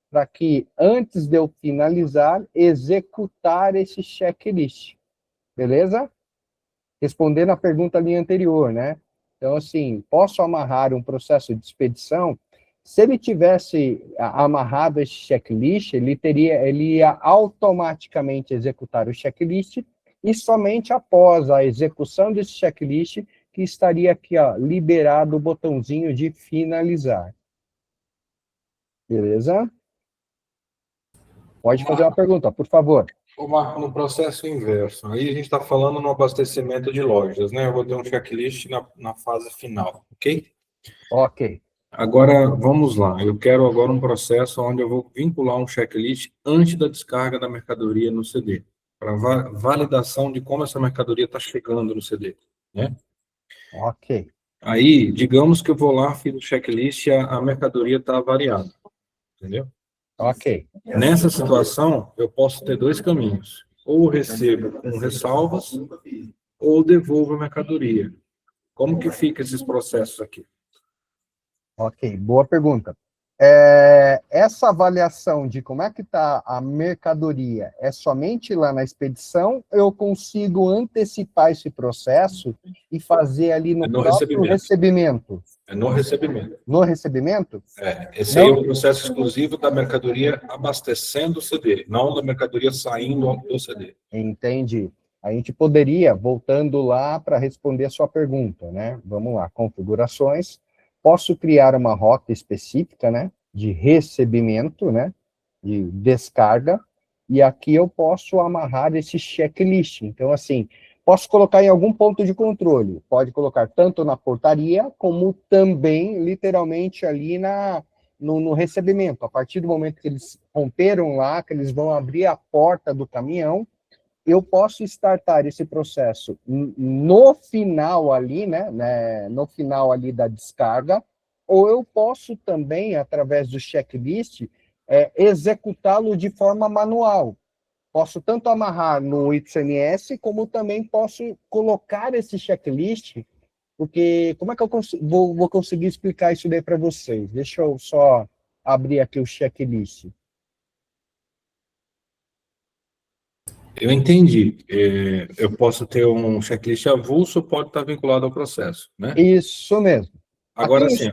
para que, antes de eu finalizar, executar esse checklist. Beleza? Respondendo a pergunta ali anterior, né? Então, assim, posso amarrar um processo de expedição? Se ele tivesse amarrado esse checklist, ele ia automaticamente executar o checklist e somente após a execução desse checklist que estaria aqui, ó, liberado o botãozinho de finalizar. Beleza? Pode fazer uma pergunta, por favor. Ô, Marco, no processo inverso, aí a gente está falando no abastecimento de lojas, né? Eu vou ter um checklist na fase final, ok? Ok. Agora, vamos lá. Eu quero agora um processo onde eu vou vincular um checklist antes da descarga da mercadoria no CD, para validação de como essa mercadoria está chegando no CD, né? Ok. Aí, digamos que eu vou lá, fiz o checklist e a mercadoria está variada, entendeu? Ok. Nessa situação, eu posso ter 2 caminhos. Ou recebo com ressalvas, ou devolvo a mercadoria. Como que fica esses processos aqui? Ok, boa pergunta. Essa avaliação de como é que está a mercadoria é somente lá na expedição, eu consigo antecipar esse processo e fazer ali no próprio recebimento? É no recebimento. No recebimento? Esse aí é o processo exclusivo da mercadoria abastecendo o CD, não da mercadoria saindo do CD. Entendi. A gente poderia, voltando lá para responder a sua pergunta, né? Vamos lá, configurações. Posso criar uma rota específica, né? De recebimento, né? De descarga. E aqui eu posso amarrar esse checklist. Então, assim, posso colocar em algum ponto de controle. Pode colocar tanto na portaria, como também, literalmente, ali no recebimento. A partir do momento que eles romperam lá, que eles vão abrir a porta do caminhão, eu posso startar esse processo no final ali, né, no final ali da descarga, ou eu posso também, através do checklist, executá-lo de forma manual. Posso tanto amarrar no YMS, como também posso colocar esse checklist, porque como é que eu vou conseguir explicar isso daí para vocês? Deixa eu só abrir aqui o checklist. Eu entendi. Eu posso ter um checklist avulso, pode estar vinculado ao processo, né? Isso mesmo. Aqui Agora, no... sim,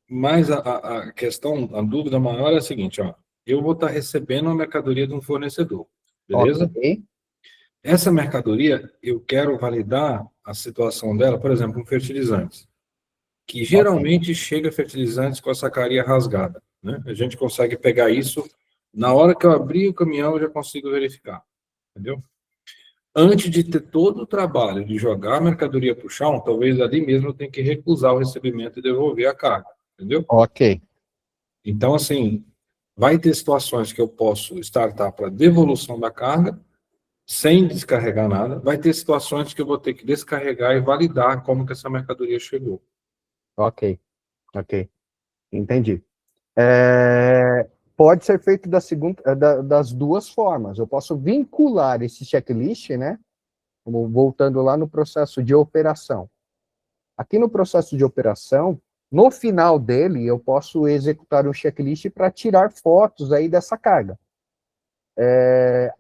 mas a questão, a dúvida maior é a seguinte, ó. Eu vou estar recebendo uma mercadoria de um fornecedor, beleza? Ok, Essa mercadoria, eu quero validar a situação dela, por exemplo, com fertilizantes, que ok. geralmente chega fertilizantes com a sacaria rasgada, né? A gente consegue pegar isso, na hora que eu abrir o caminhão, eu já consigo verificar, entendeu? Antes de ter todo o trabalho de jogar a mercadoria para o chão, talvez ali mesmo eu tenha que recusar o recebimento e devolver a carga, entendeu? Ok, Então, assim, vai ter situações que eu posso startar para devolução da carga, sem descarregar nada. Vai ter situações que eu vou ter que descarregar e validar como que essa mercadoria chegou. ok, ok. Entendi. Pode ser feito das duas formas. Eu posso vincular esse checklist, né? Voltando lá no processo de operação. Aqui no processo de operação, no final dele, eu posso executar um checklist para tirar fotos aí dessa carga.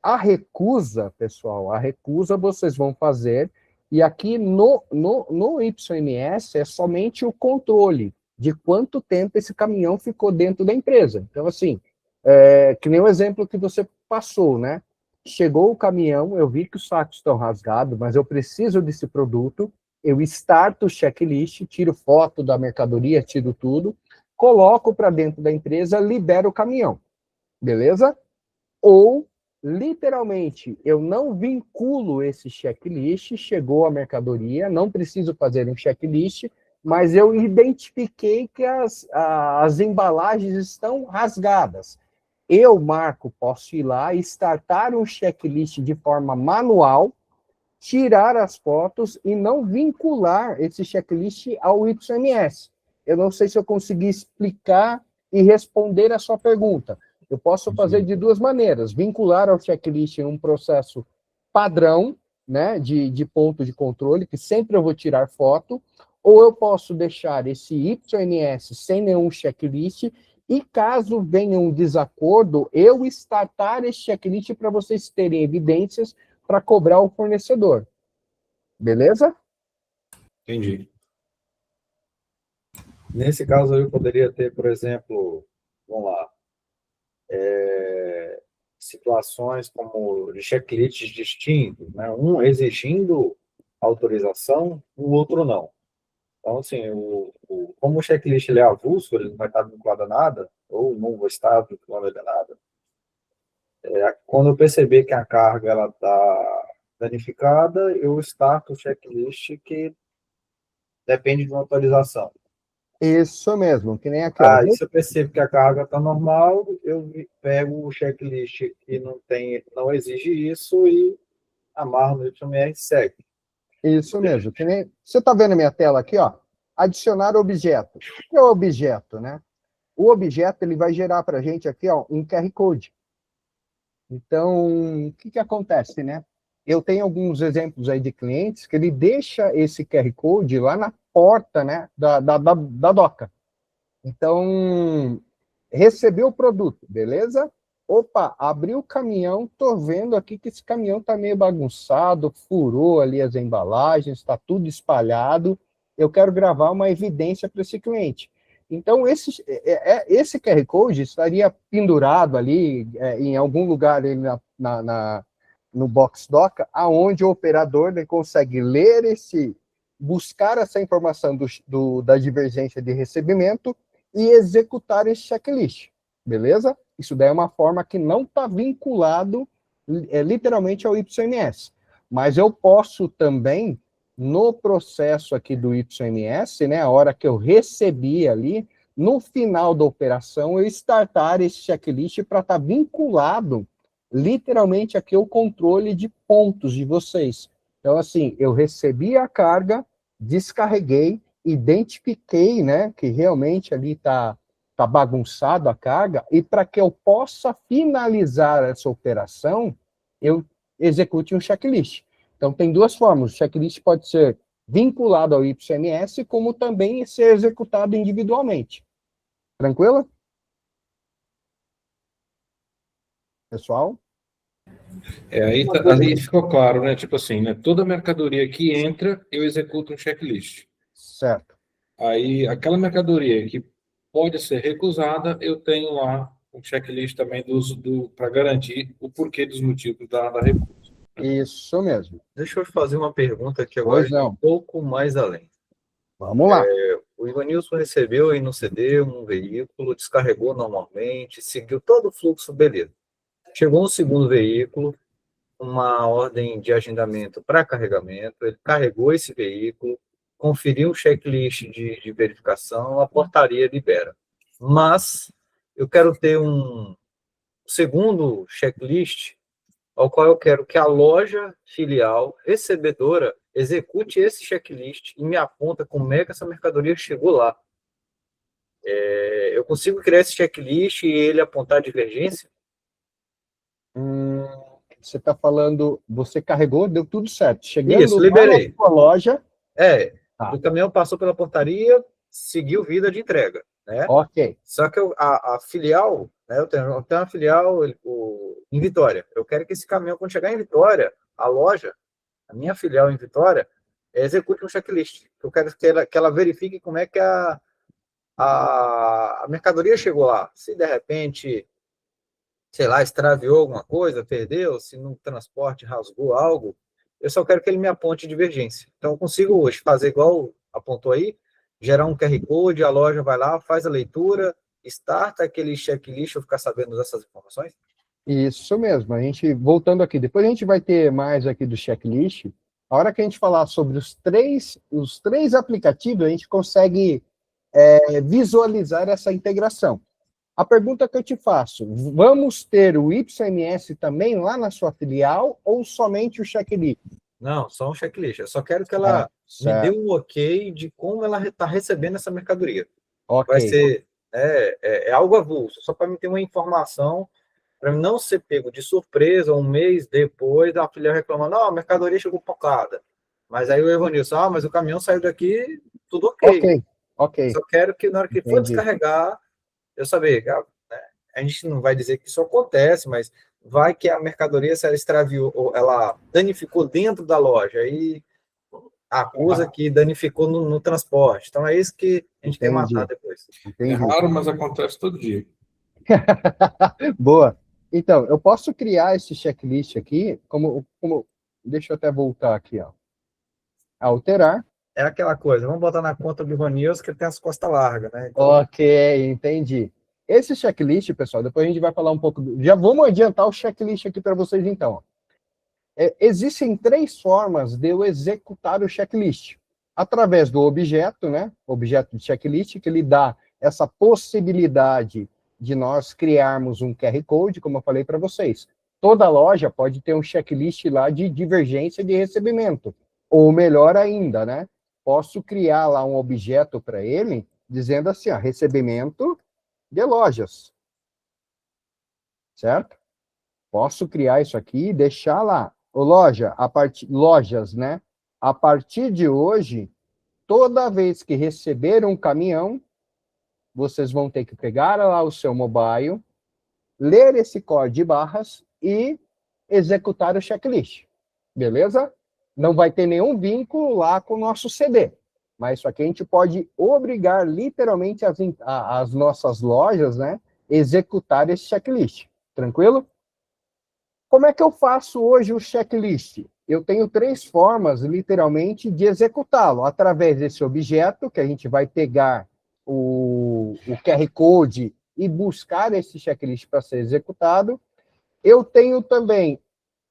A recusa, pessoal, a recusa vocês vão fazer, e aqui no YMS é somente o controle de quanto tempo esse caminhão ficou dentro da empresa. Então, assim, que nem o exemplo que você passou, né? Chegou o caminhão, eu vi que os sacos estão rasgados, mas eu preciso desse produto, eu starto o checklist, tiro foto da mercadoria, tiro tudo, coloco para dentro da empresa, libero o caminhão, beleza? Ou, literalmente, eu não vinculo esse checklist, chegou a mercadoria, não preciso fazer um checklist, mas eu identifiquei que as embalagens estão rasgadas. Eu, Marco, posso ir lá e startar um checklist de forma manual, tirar as fotos e não vincular esse checklist ao YMS. Eu não sei se eu consegui explicar e responder a sua pergunta. Eu posso fazer de duas maneiras: vincular ao checklist um processo padrão, né, de ponto de controle, que sempre eu vou tirar foto, ou eu posso deixar esse YMS sem nenhum checklist, e caso venha um desacordo, eu startar esse checklist para vocês terem evidências para cobrar o fornecedor. Beleza? Entendi. Nesse caso, eu poderia ter, por exemplo, vamos lá, situações como de checklists distintos, né? Um exigindo autorização, o outro não. Então, assim, como o checklist ele é avulso, ele não vai estar vinculado a nada, ou não vai estar vinculado a nada, quando eu perceber que a carga ela está danificada, eu starto o checklist que depende de uma autorização. Isso mesmo, que nem aqui, ó. Aí, se eu percebo que a carga está normal, eu pego o checklist que não exige isso e amarro no YMR e segue. Isso mesmo, que nem. Você está vendo a minha tela aqui, ó? Adicionar objeto. O que é o objeto, né? O objeto ele vai gerar para a gente aqui, ó, um QR Code. Então, o que acontece, né? Eu tenho alguns exemplos aí de clientes que ele deixa esse QR Code lá na porta, né, da doca. Então, recebeu o produto, beleza? Opa, abriu o caminhão, tô vendo aqui que esse caminhão tá meio bagunçado, furou ali as embalagens, está tudo espalhado. Eu quero gravar uma evidência para esse cliente. Então, esse QR Code estaria pendurado ali em algum lugar ali no box doca, aonde o operador consegue ler buscar essa informação da divergência de recebimento e executar esse checklist, beleza? Isso daí é uma forma que não está vinculado literalmente ao YMS. Mas eu posso também, no processo aqui do YMS, né, a hora que eu recebi ali, no final da operação, eu startar esse checklist para estar vinculado literalmente aqui ao controle de pontos de vocês. Então, assim, eu recebi a carga, descarreguei, identifiquei, né, que realmente ali tá bagunçado a carga, e para que eu possa finalizar essa operação, eu execute um checklist. Então, tem duas formas. O checklist pode ser vinculado ao YMS, como também ser executado individualmente. Tranquilo? Pessoal? Aí ficou claro, né? Tipo assim, né? Toda mercadoria que entra, eu executo um checklist. Certo. Aí, aquela mercadoria que pode ser recusada, eu tenho lá um checklist também para garantir o porquê dos motivos da recusa. Isso mesmo. Deixa eu fazer uma pergunta que agora Pois está um não. pouco mais além. Vamos lá. O Ivanilson recebeu aí no CD um veículo, descarregou normalmente, seguiu todo o fluxo, beleza. Chegou um segundo veículo, uma ordem de agendamento para carregamento, ele carregou esse veículo, conferiu o checklist de verificação, a portaria libera. Mas eu quero ter um segundo checklist, ao qual eu quero que a loja filial recebedora execute esse checklist e me aponta como é que essa mercadoria chegou lá. Eu consigo criar esse checklist e ele apontar a divergência? Você está falando, você carregou, deu tudo certo. Chegando Isso, lá liberei. na sua loja. Tá. O caminhão passou pela portaria, seguiu vida de entrega, né? Ok. Só que a filial, né, eu tenho uma filial em Vitória. Eu quero que esse caminhão, quando chegar em Vitória, a loja, a minha filial em Vitória, execute um checklist. Eu quero que ela verifique como é que a mercadoria chegou lá. Se de repente, sei lá, extraviou alguma coisa, perdeu, se no transporte rasgou algo, eu só quero que ele me aponte divergência. Então, eu consigo hoje fazer igual apontou aí, gerar um QR Code, a loja vai lá, faz a leitura, starta aquele checklist, eu ficar sabendo dessas informações? Isso mesmo. A gente, voltando aqui, depois a gente vai ter mais aqui do checklist. A hora que a gente falar sobre os três aplicativos, a gente consegue visualizar essa integração. A pergunta que eu te faço, vamos ter o YMS também lá na sua filial ou somente o checklist? Não, só um checklist. Eu só quero que ela me dê um ok de como ela está recebendo essa mercadoria. Ok. Vai ser algo avulso, só para me ter uma informação, para não ser pego de surpresa um mês depois da filial reclamando, a mercadoria chegou pocada. Mas aí o Evanilson, mas o caminhão saiu daqui, tudo ok. Ok. Só quero que na hora que for Entendi. descarregar, eu saber, né? A gente não vai dizer que isso acontece, mas vai que a mercadoria, se ela extraviou, ou ela danificou dentro da loja, aí acusa que danificou no transporte. Então é isso que a gente quer matar depois. Entendi. É raro, mas acontece todo dia. Boa. Então, eu posso criar esse checklist aqui, deixa eu até voltar aqui, ó. Alterar. É aquela coisa, vamos botar na conta do Ivanilson que ele tem as costas largas, né? Então, Ok, entendi. Esse checklist, pessoal, depois a gente vai falar um pouco. Já vamos adiantar o checklist aqui para vocês, então. Existem 3 formas de eu executar o checklist. Através do objeto, né? Objeto de checklist, que lhe dá essa possibilidade de nós criarmos um QR Code, como eu falei para vocês. Toda loja pode ter um checklist lá de divergência de recebimento. Ou melhor ainda, né? Posso criar lá um objeto para ele, dizendo assim, ó, recebimento de lojas. Certo? Posso criar isso aqui e deixar lá. Lojas, né? A partir de hoje, toda vez que receber um caminhão, vocês vão ter que pegar lá o seu mobile, ler esse código de barras e executar o checklist. Beleza? Não vai ter nenhum vínculo lá com o nosso CD. Mas isso aqui a gente pode obrigar literalmente as nossas lojas, né, executar esse checklist. Tranquilo? Como é que eu faço hoje o checklist? Eu tenho 3 formas, literalmente, de executá-lo. Através desse objeto, que a gente vai pegar o QR Code e buscar esse checklist para ser executado. Eu tenho também,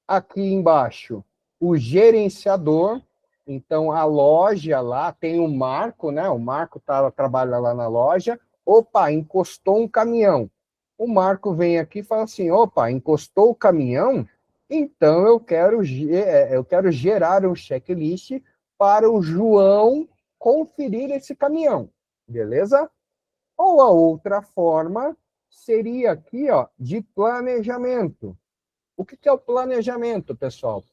aqui embaixo, o gerenciador. Então, a loja lá tem um Marco, né? O Marco trabalha lá na loja. Opa, encostou um caminhão. O Marco vem aqui e fala assim, opa, encostou o caminhão? Então, eu quero gerar um checklist para o João conferir esse caminhão. Beleza? Ou a outra forma seria aqui, ó, de planejamento. O que é o planejamento, pessoal?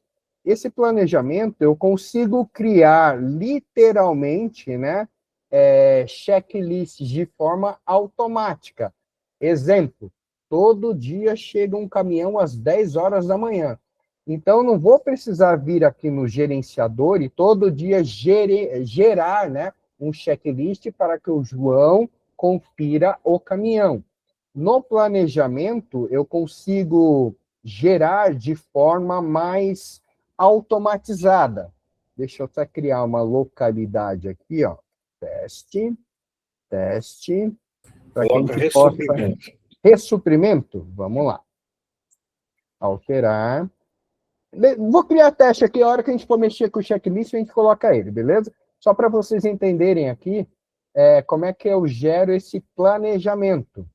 Esse planejamento eu consigo criar literalmente, né, checklists de forma automática. Exemplo, Todo dia chega um caminhão às 10 horas da manhã. Então, não vou precisar vir aqui no gerenciador e todo dia gerar, né, um checklist para que o João confira o caminhão. No planejamento, eu consigo gerar de forma mais automatizada. Deixa eu até criar uma localidade aqui, ó. Teste, para que a Coloca gente possa... ressuprimento. Ressuprimento, vamos lá. Alterar. Vou criar teste aqui, a hora que a gente for mexer com o checklist, a gente coloca ele, beleza? Só para vocês entenderem aqui como é que eu gero esse planejamento.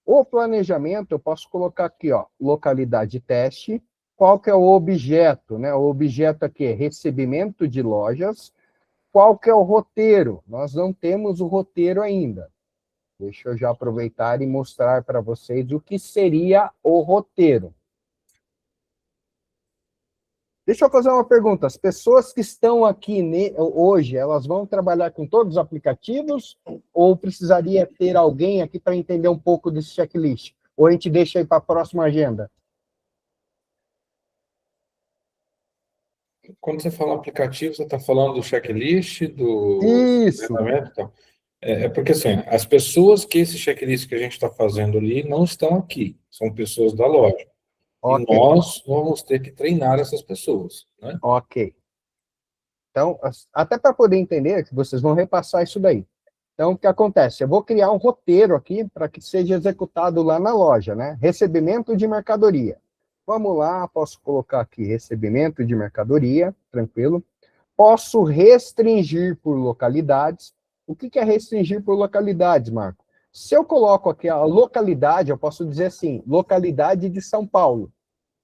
O planejamento, eu posso colocar aqui, ó, localidade teste, qual que é o objeto, né? O objeto aqui é recebimento de lojas, qual que é o roteiro? Nós não temos o roteiro ainda. Deixa eu já aproveitar e mostrar para vocês o que seria o roteiro. Deixa eu fazer uma pergunta. As pessoas que estão aqui hoje, elas vão trabalhar com todos os aplicativos ou precisaria ter alguém aqui para entender um pouco desse checklist? Ou a gente deixa aí para a próxima agenda? Quando você fala aplicativo, você está falando do checklist, do Isso. treinamento e tal. É porque, assim, as pessoas que esse checklist que a gente está fazendo ali não estão aqui. São pessoas da loja. Ok. E nós vamos ter que treinar essas pessoas, né? Ok. Então, até para poder entender, que vocês vão repassar isso daí. Então, o que acontece? Eu vou criar um roteiro aqui para que seja executado lá na loja, né? Recebimento de mercadoria. Vamos lá, posso colocar aqui recebimento de mercadoria, tranquilo. Posso restringir por localidades. O que é restringir por localidades, Marco? Se eu coloco aqui a localidade, eu posso dizer assim, localidade de São Paulo.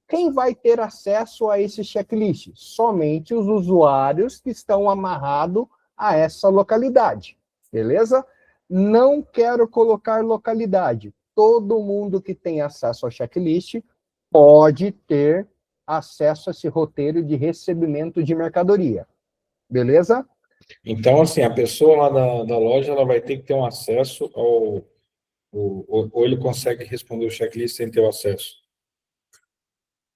Quem vai ter acesso a esse checklist? Somente os usuários que estão amarrados a essa localidade, beleza? Não quero colocar localidade. Todo mundo que tem acesso ao checklist pode ter acesso a esse roteiro de recebimento de mercadoria, beleza? Então, assim, a pessoa lá da loja, ela vai ter que ter um acesso ou ele consegue responder o checklist sem ter o acesso?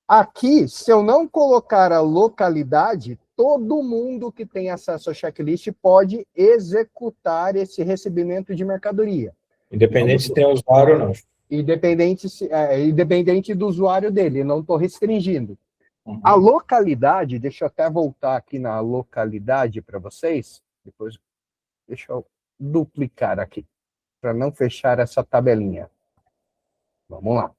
Aqui, se eu não colocar a localidade, todo mundo que tem acesso ao checklist pode executar esse recebimento de mercadoria. Independente se tem usuário ou não. Independente do usuário dele, eu não estou restringindo. Uhum. A localidade, deixa eu até voltar aqui na localidade para vocês, depois deixa eu duplicar aqui, para não fechar essa tabelinha. Vamos lá.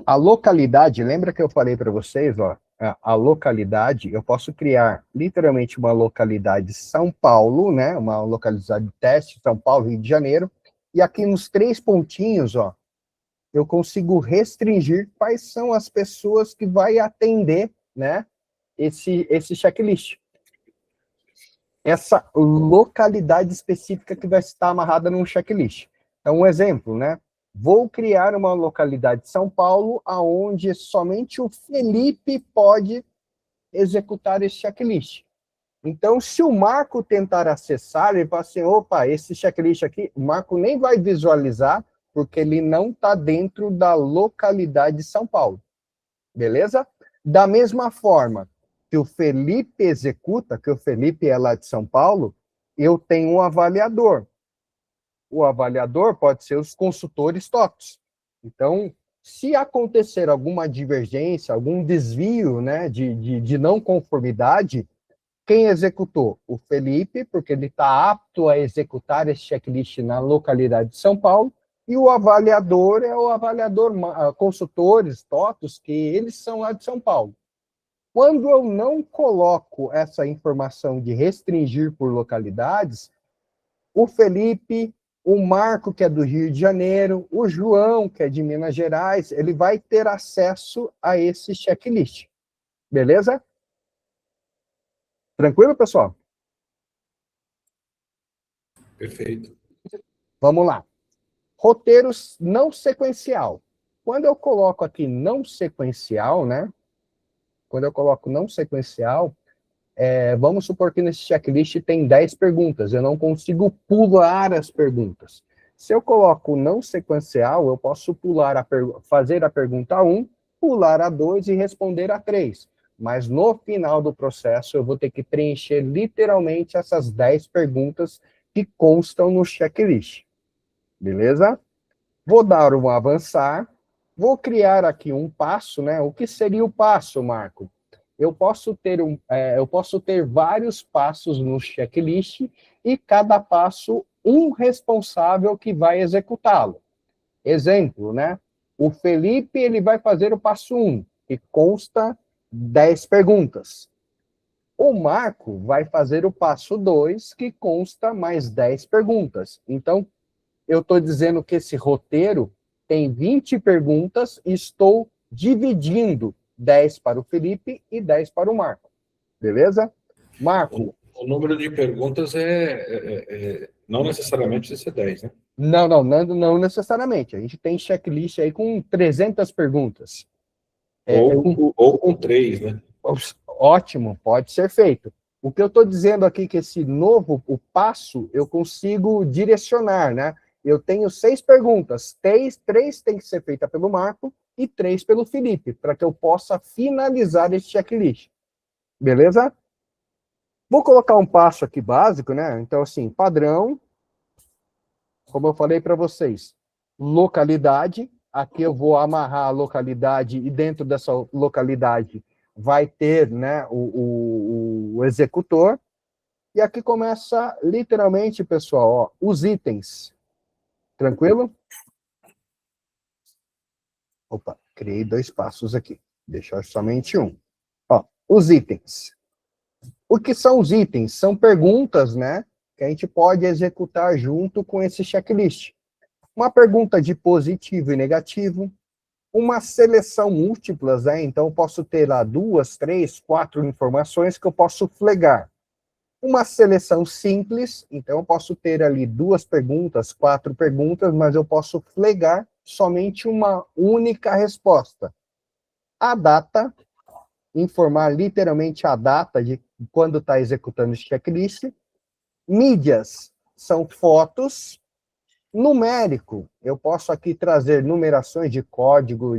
A localidade, lembra que eu falei para vocês, ó, a localidade, eu posso criar literalmente uma localidade São Paulo, né, uma localidade de teste, São Paulo, Rio de Janeiro, e aqui nos 3 pontinhos, ó, eu consigo restringir quais são as pessoas que vai atender, né, esse checklist. Essa localidade específica que vai estar amarrada num checklist. Então, um exemplo, né? Vou criar uma localidade de São Paulo aonde somente o Felipe pode executar esse checklist. Então, se o Marco tentar acessar, ele fala assim, opa, esse checklist aqui, o Marco nem vai visualizar, porque ele não está dentro da localidade de São Paulo. Beleza? Da mesma forma que o Felipe executa, que o Felipe é lá de São Paulo, eu tenho um avaliador. O avaliador pode ser os consultores TOTS. Então, se acontecer alguma divergência, algum desvio, né, de não conformidade, quem executou? O Felipe, porque ele está apto a executar esse checklist na localidade de São Paulo, e o avaliador é o avaliador, consultores, TOTOS, que eles são lá de São Paulo. Quando eu não coloco essa informação de restringir por localidades, o Felipe, o Marco, que é do Rio de Janeiro, o João, que é de Minas Gerais, ele vai ter acesso a esse checklist. Beleza? Tranquilo, pessoal? Perfeito. Vamos lá. Roteiros não sequencial. Quando eu coloco aqui não sequencial, né? Quando eu coloco não sequencial, vamos supor que nesse checklist tem 10 perguntas. Eu não consigo pular as perguntas. Se eu coloco não sequencial, eu posso fazer a pergunta 1, pular a 2 e responder a 3. Mas no final do processo, eu vou ter que preencher literalmente essas 10 perguntas que constam no checklist. Beleza? Vou dar um avançar. Vou criar aqui um passo, né? O que seria o passo, Marco? Eu posso ter vários passos no checklist e cada passo um responsável que vai executá-lo. Exemplo, né? O Felipe ele vai fazer o passo 1, que consta 10 perguntas. O Marco vai fazer o passo 2, que consta mais 10 perguntas. Então, eu estou dizendo que esse roteiro tem 20 perguntas e estou dividindo 10 para o Felipe e 10 para o Marco. Beleza? Marco. O número de perguntas não necessariamente precisa ser 10, né? Não necessariamente. A gente tem checklist aí com 300 perguntas. Ou com 3, né? Ótimo, pode ser feito. O que eu estou dizendo aqui que esse novo, o passo, eu consigo direcionar, né? Eu tenho 6 perguntas. 3 tem que ser feita pelo Marco e 3 pelo Felipe, para que eu possa finalizar esse checklist. Beleza? Vou colocar um passo aqui básico, né? Então, assim, padrão, como eu falei para vocês, localidade. Aqui eu vou amarrar a localidade e dentro dessa localidade vai ter, né, o executor. E aqui começa, literalmente, pessoal, ó, os itens. Tranquilo? Opa, criei 2 passos aqui. Deixar somente um. Ó, os itens. O que são os itens? São perguntas, né, que a gente pode executar junto com esse checklist. Uma pergunta de positivo e negativo, uma seleção múltiplas, né, então eu posso ter lá 2, 3, 4 informações que eu posso flegar. Uma seleção simples, então eu posso ter ali 2 perguntas, 4 perguntas, mas eu posso flegar somente uma única resposta. A data, informar literalmente a data de quando está executando esse checklist. Mídias são fotos. Numérico, eu posso aqui trazer numerações de código,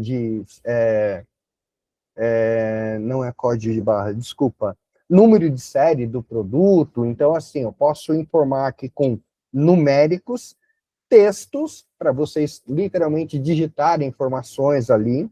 não é código de barra, desculpa, número de série do produto. Então, assim, eu posso informar aqui com numéricos, textos, para vocês literalmente digitarem informações ali,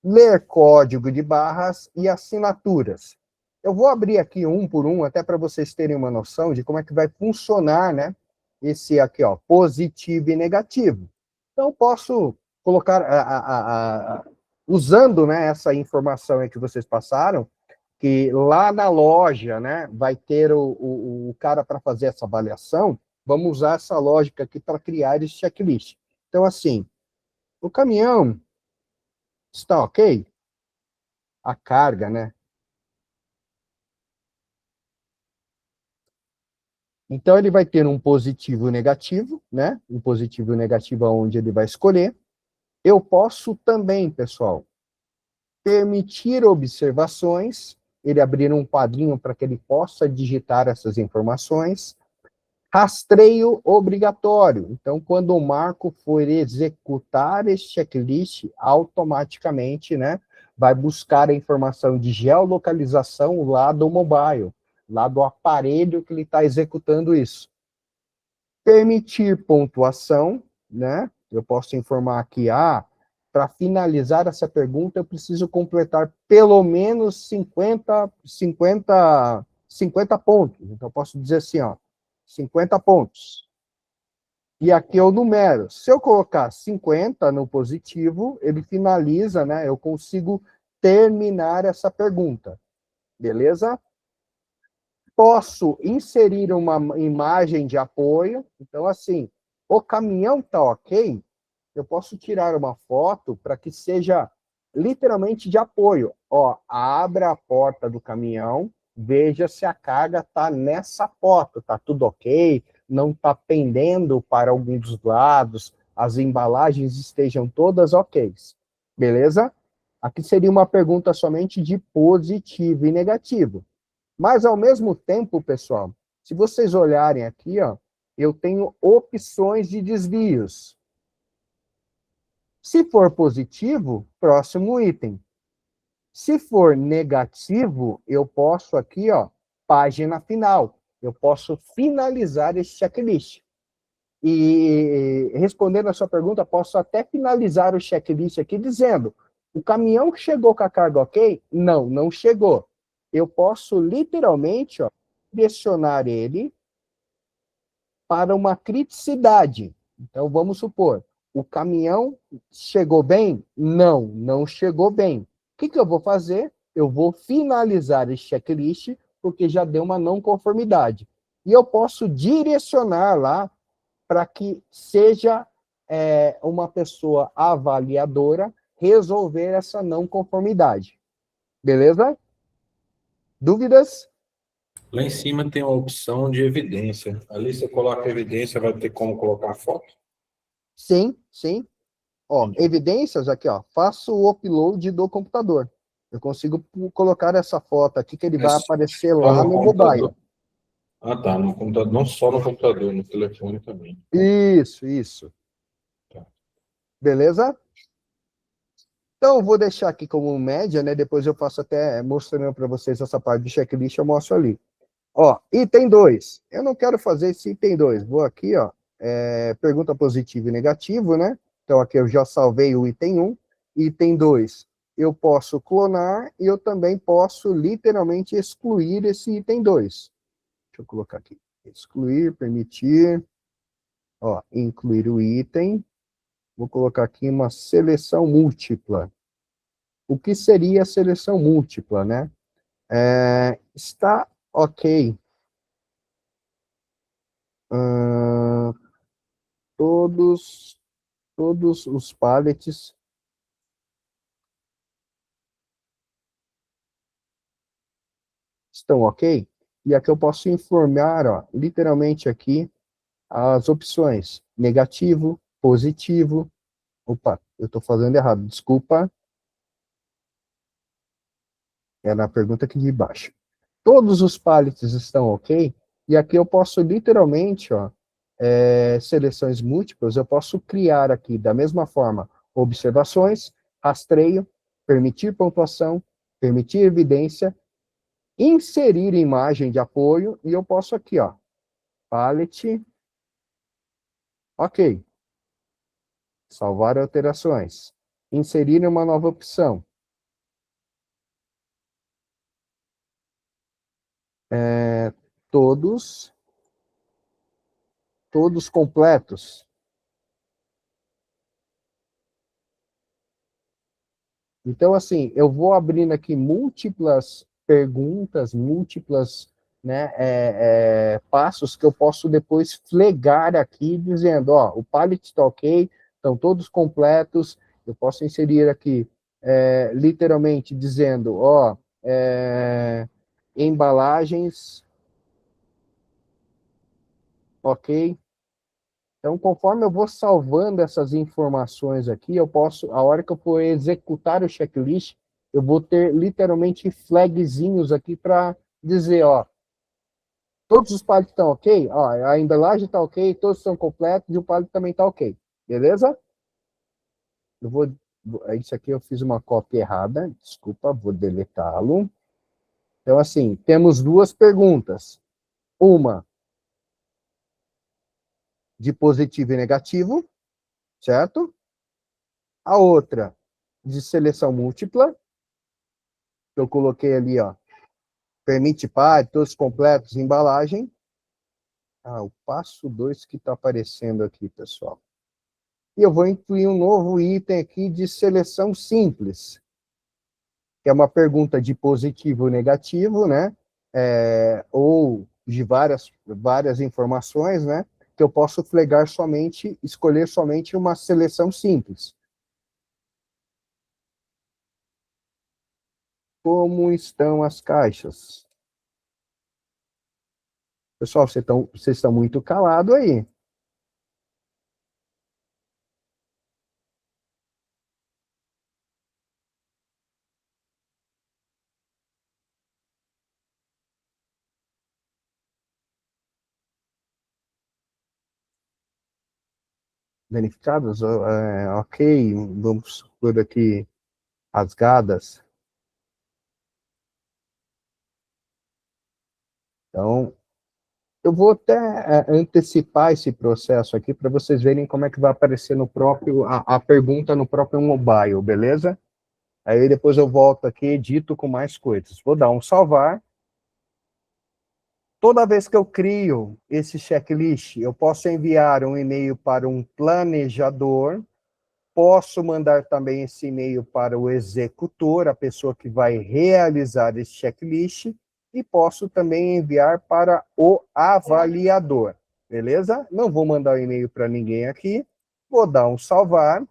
ler código de barras e assinaturas. Eu vou abrir aqui um por um, até para vocês terem uma noção de como é que vai funcionar, né? Esse aqui, ó, positivo e negativo. Então, eu posso colocar, usando, né, essa informação aí que vocês passaram, que lá na loja, né, vai ter o cara para fazer essa avaliação, vamos usar essa lógica aqui para criar esse checklist. Então, assim, o caminhão está ok? A carga, né? Então, ele vai ter um positivo e negativo, né? Um positivo e negativo onde ele vai escolher. Eu posso também, pessoal, permitir observações, ele abrir um quadrinho para que ele possa digitar essas informações. Rastreio obrigatório. Então, quando o Marco for executar esse checklist, automaticamente, né, vai buscar a informação de geolocalização lá do mobile, lá do aparelho que ele está executando isso. Permitir pontuação, né? Eu posso informar aqui, para finalizar essa pergunta, eu preciso completar pelo menos 50 pontos. Então, eu posso dizer assim, ó, 50 pontos. E aqui é o número. Se eu colocar 50 no positivo, ele finaliza, né? Eu consigo terminar essa pergunta. Beleza? Posso inserir uma imagem de apoio. Então, assim, o caminhão está ok, eu posso tirar uma foto para que seja literalmente de apoio. Ó, abra a porta do caminhão, veja se a carga está nessa foto, está tudo ok, não está pendendo para algum dos lados, as embalagens estejam todas ok. Beleza? Aqui seria uma pergunta somente de positivo e negativo. Mas, ao mesmo tempo, pessoal, se vocês olharem aqui, ó, eu tenho opções de desvios. Se for positivo, próximo item. Se for negativo, eu posso aqui, ó, página final. Eu posso finalizar esse checklist. E respondendo a sua pergunta, posso até finalizar o checklist aqui dizendo: o caminhão chegou com a carga ok? Não, não chegou. Eu posso literalmente, ó, direcionar ele para uma criticidade. Então, vamos supor, o caminhão chegou bem? Não, não chegou bem. O que eu vou fazer? Eu vou finalizar esse checklist, porque já deu uma não conformidade. E eu posso direcionar lá para que seja uma pessoa avaliadora resolver essa não conformidade. Beleza? Dúvidas? Lá em cima tem uma opção de evidência. Ali você coloca a evidência, vai ter como colocar a foto? Sim, sim. Ó, evidências aqui, ó. Faço o upload do computador. Eu consigo colocar essa foto aqui que ele vai aparecer Só lá no no mobile. computador. Ah, tá. No computador, não só no computador, no telefone também. Isso, isso. Tá. Beleza? Então, eu vou deixar aqui como média, né? Depois eu faço até mostrando para vocês essa parte de checklist, eu mostro ali. Ó, item 2. Eu não quero fazer esse item 2. Vou aqui, ó, pergunta positivo e negativo, né? Então, aqui eu já salvei o item 1. Item 2, eu posso clonar e eu também posso literalmente excluir esse item 2. Deixa eu colocar aqui. Excluir, permitir, ó, incluir o item. Vou colocar aqui uma seleção múltipla. O que seria a seleção múltipla, né? Está ok. Ah, todos, todos os pallets estão ok? E aqui eu posso informar, ó, literalmente aqui, as opções negativo, positivo. Opa, eu estou fazendo errado, desculpa. É na pergunta aqui de baixo. Todos os pallets estão ok? E aqui eu posso literalmente, ó, seleções múltiplas, eu posso criar aqui da mesma forma observações, rastreio, permitir pontuação, permitir evidência, inserir imagem de apoio, e eu posso aqui, ó, palette, ok, salvar alterações, inserir uma nova opção, é, todos, todos completos. Então, assim, eu vou abrindo aqui múltiplas perguntas, múltiplas, né, passos que eu posso depois flegar aqui, dizendo, ó, o pallet está ok, estão todos completos, eu posso inserir aqui, literalmente, dizendo, ó, embalagens, ok. Então, conforme eu vou salvando essas informações aqui, eu posso, a hora que eu for executar o checklist, eu vou ter literalmente flagzinhos aqui para dizer, ó, todos os pallets estão ok, ó, a embalagem está ok, todos estão completos e o pallet também está ok, beleza? Eu vou, isso aqui eu fiz uma cópia errada, desculpa, vou deletá-lo. Então, assim, temos duas perguntas. Uma de positivo e negativo, certo? A outra de seleção múltipla, que eu coloquei ali, ó, permite par, todos completos, embalagem. Ah, o passo 2 que está aparecendo aqui, pessoal. E eu vou incluir um novo item aqui de seleção simples, que é uma pergunta de positivo ou negativo, né? Ou de várias informações, né? Que eu posso flegar somente, escolher somente uma seleção simples. Como estão as caixas? Pessoal, vocês estão muito calados aí. danificadas, ok, vamos por aqui, rasgadas. Então, eu vou até antecipar esse processo aqui para vocês verem como é que vai aparecer no próprio, a pergunta no próprio mobile, beleza? Aí depois eu volto aqui e edito com mais coisas. Vou dar um salvar. Toda vez que eu crio esse checklist, eu posso enviar um e-mail para um planejador, posso mandar também esse e-mail para o executor, a pessoa que vai realizar esse checklist, e posso também enviar para o avaliador, beleza? Não vou mandar o e-mail para ninguém aqui, vou dar um salvar.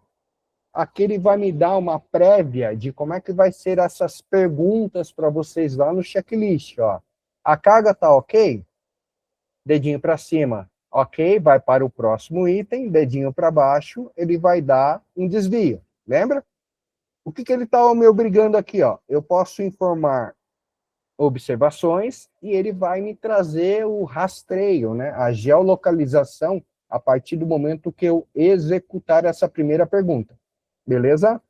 Aqui ele vai me dar uma prévia de como é que vai ser essas perguntas para vocês lá no checklist, ó. A carga tá ok? Dedinho para cima, ok, vai para o próximo item, dedinho para baixo, ele vai dar um desvio, lembra? O que ele está me obrigando aqui, ó? Eu posso informar observações e ele vai me trazer o rastreio, né? A geolocalização a partir do momento que eu executar essa primeira pergunta, beleza?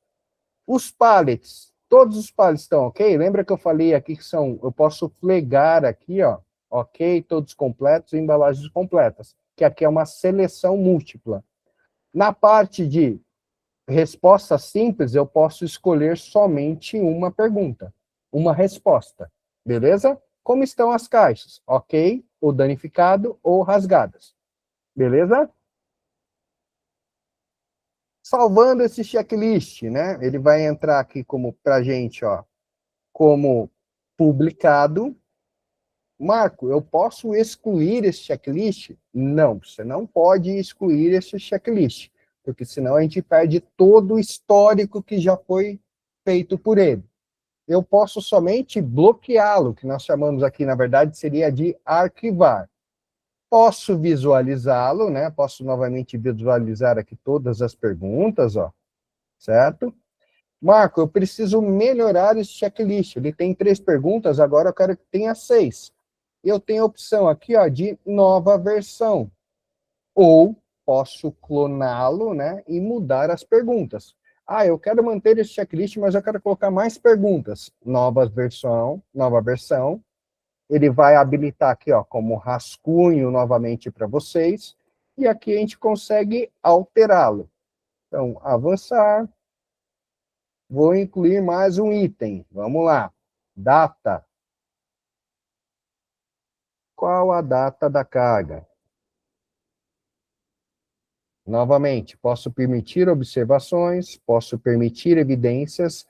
Os pallets, todos os pallets estão ok? Lembra que eu falei aqui que são, eu posso flegar aqui, ó, ok, todos completos, embalagens completas, que aqui é uma seleção múltipla. Na parte de resposta simples, eu posso escolher somente uma pergunta, uma resposta, beleza? Como estão as caixas? Ok, ou danificado, ou rasgadas, beleza? Salvando esse checklist, né? Ele vai entrar aqui como pra gente, ó, como publicado. Marco, eu posso excluir esse checklist? Não, você não pode excluir esse checklist, porque senão a gente perde todo o histórico que já foi feito por ele. Eu posso somente bloqueá-lo, que nós chamamos aqui, na verdade, seria de arquivar. Posso visualizá-lo, né? Posso novamente visualizar aqui todas as perguntas, ó, certo? Marco, eu preciso melhorar esse checklist. Ele tem 3 perguntas, agora eu quero que tenha 6. Eu tenho a opção aqui, ó, de nova versão. Ou posso cloná-lo, né, e mudar as perguntas. Ah, eu quero manter esse checklist, mas eu quero colocar mais perguntas. Nova versão. Ele vai habilitar aqui, ó, como rascunho novamente para vocês. E aqui a gente consegue alterá-lo. Então, avançar. Vou incluir mais um item. Vamos lá. Data. Qual a data da carga? Novamente, posso permitir observações, posso permitir evidências.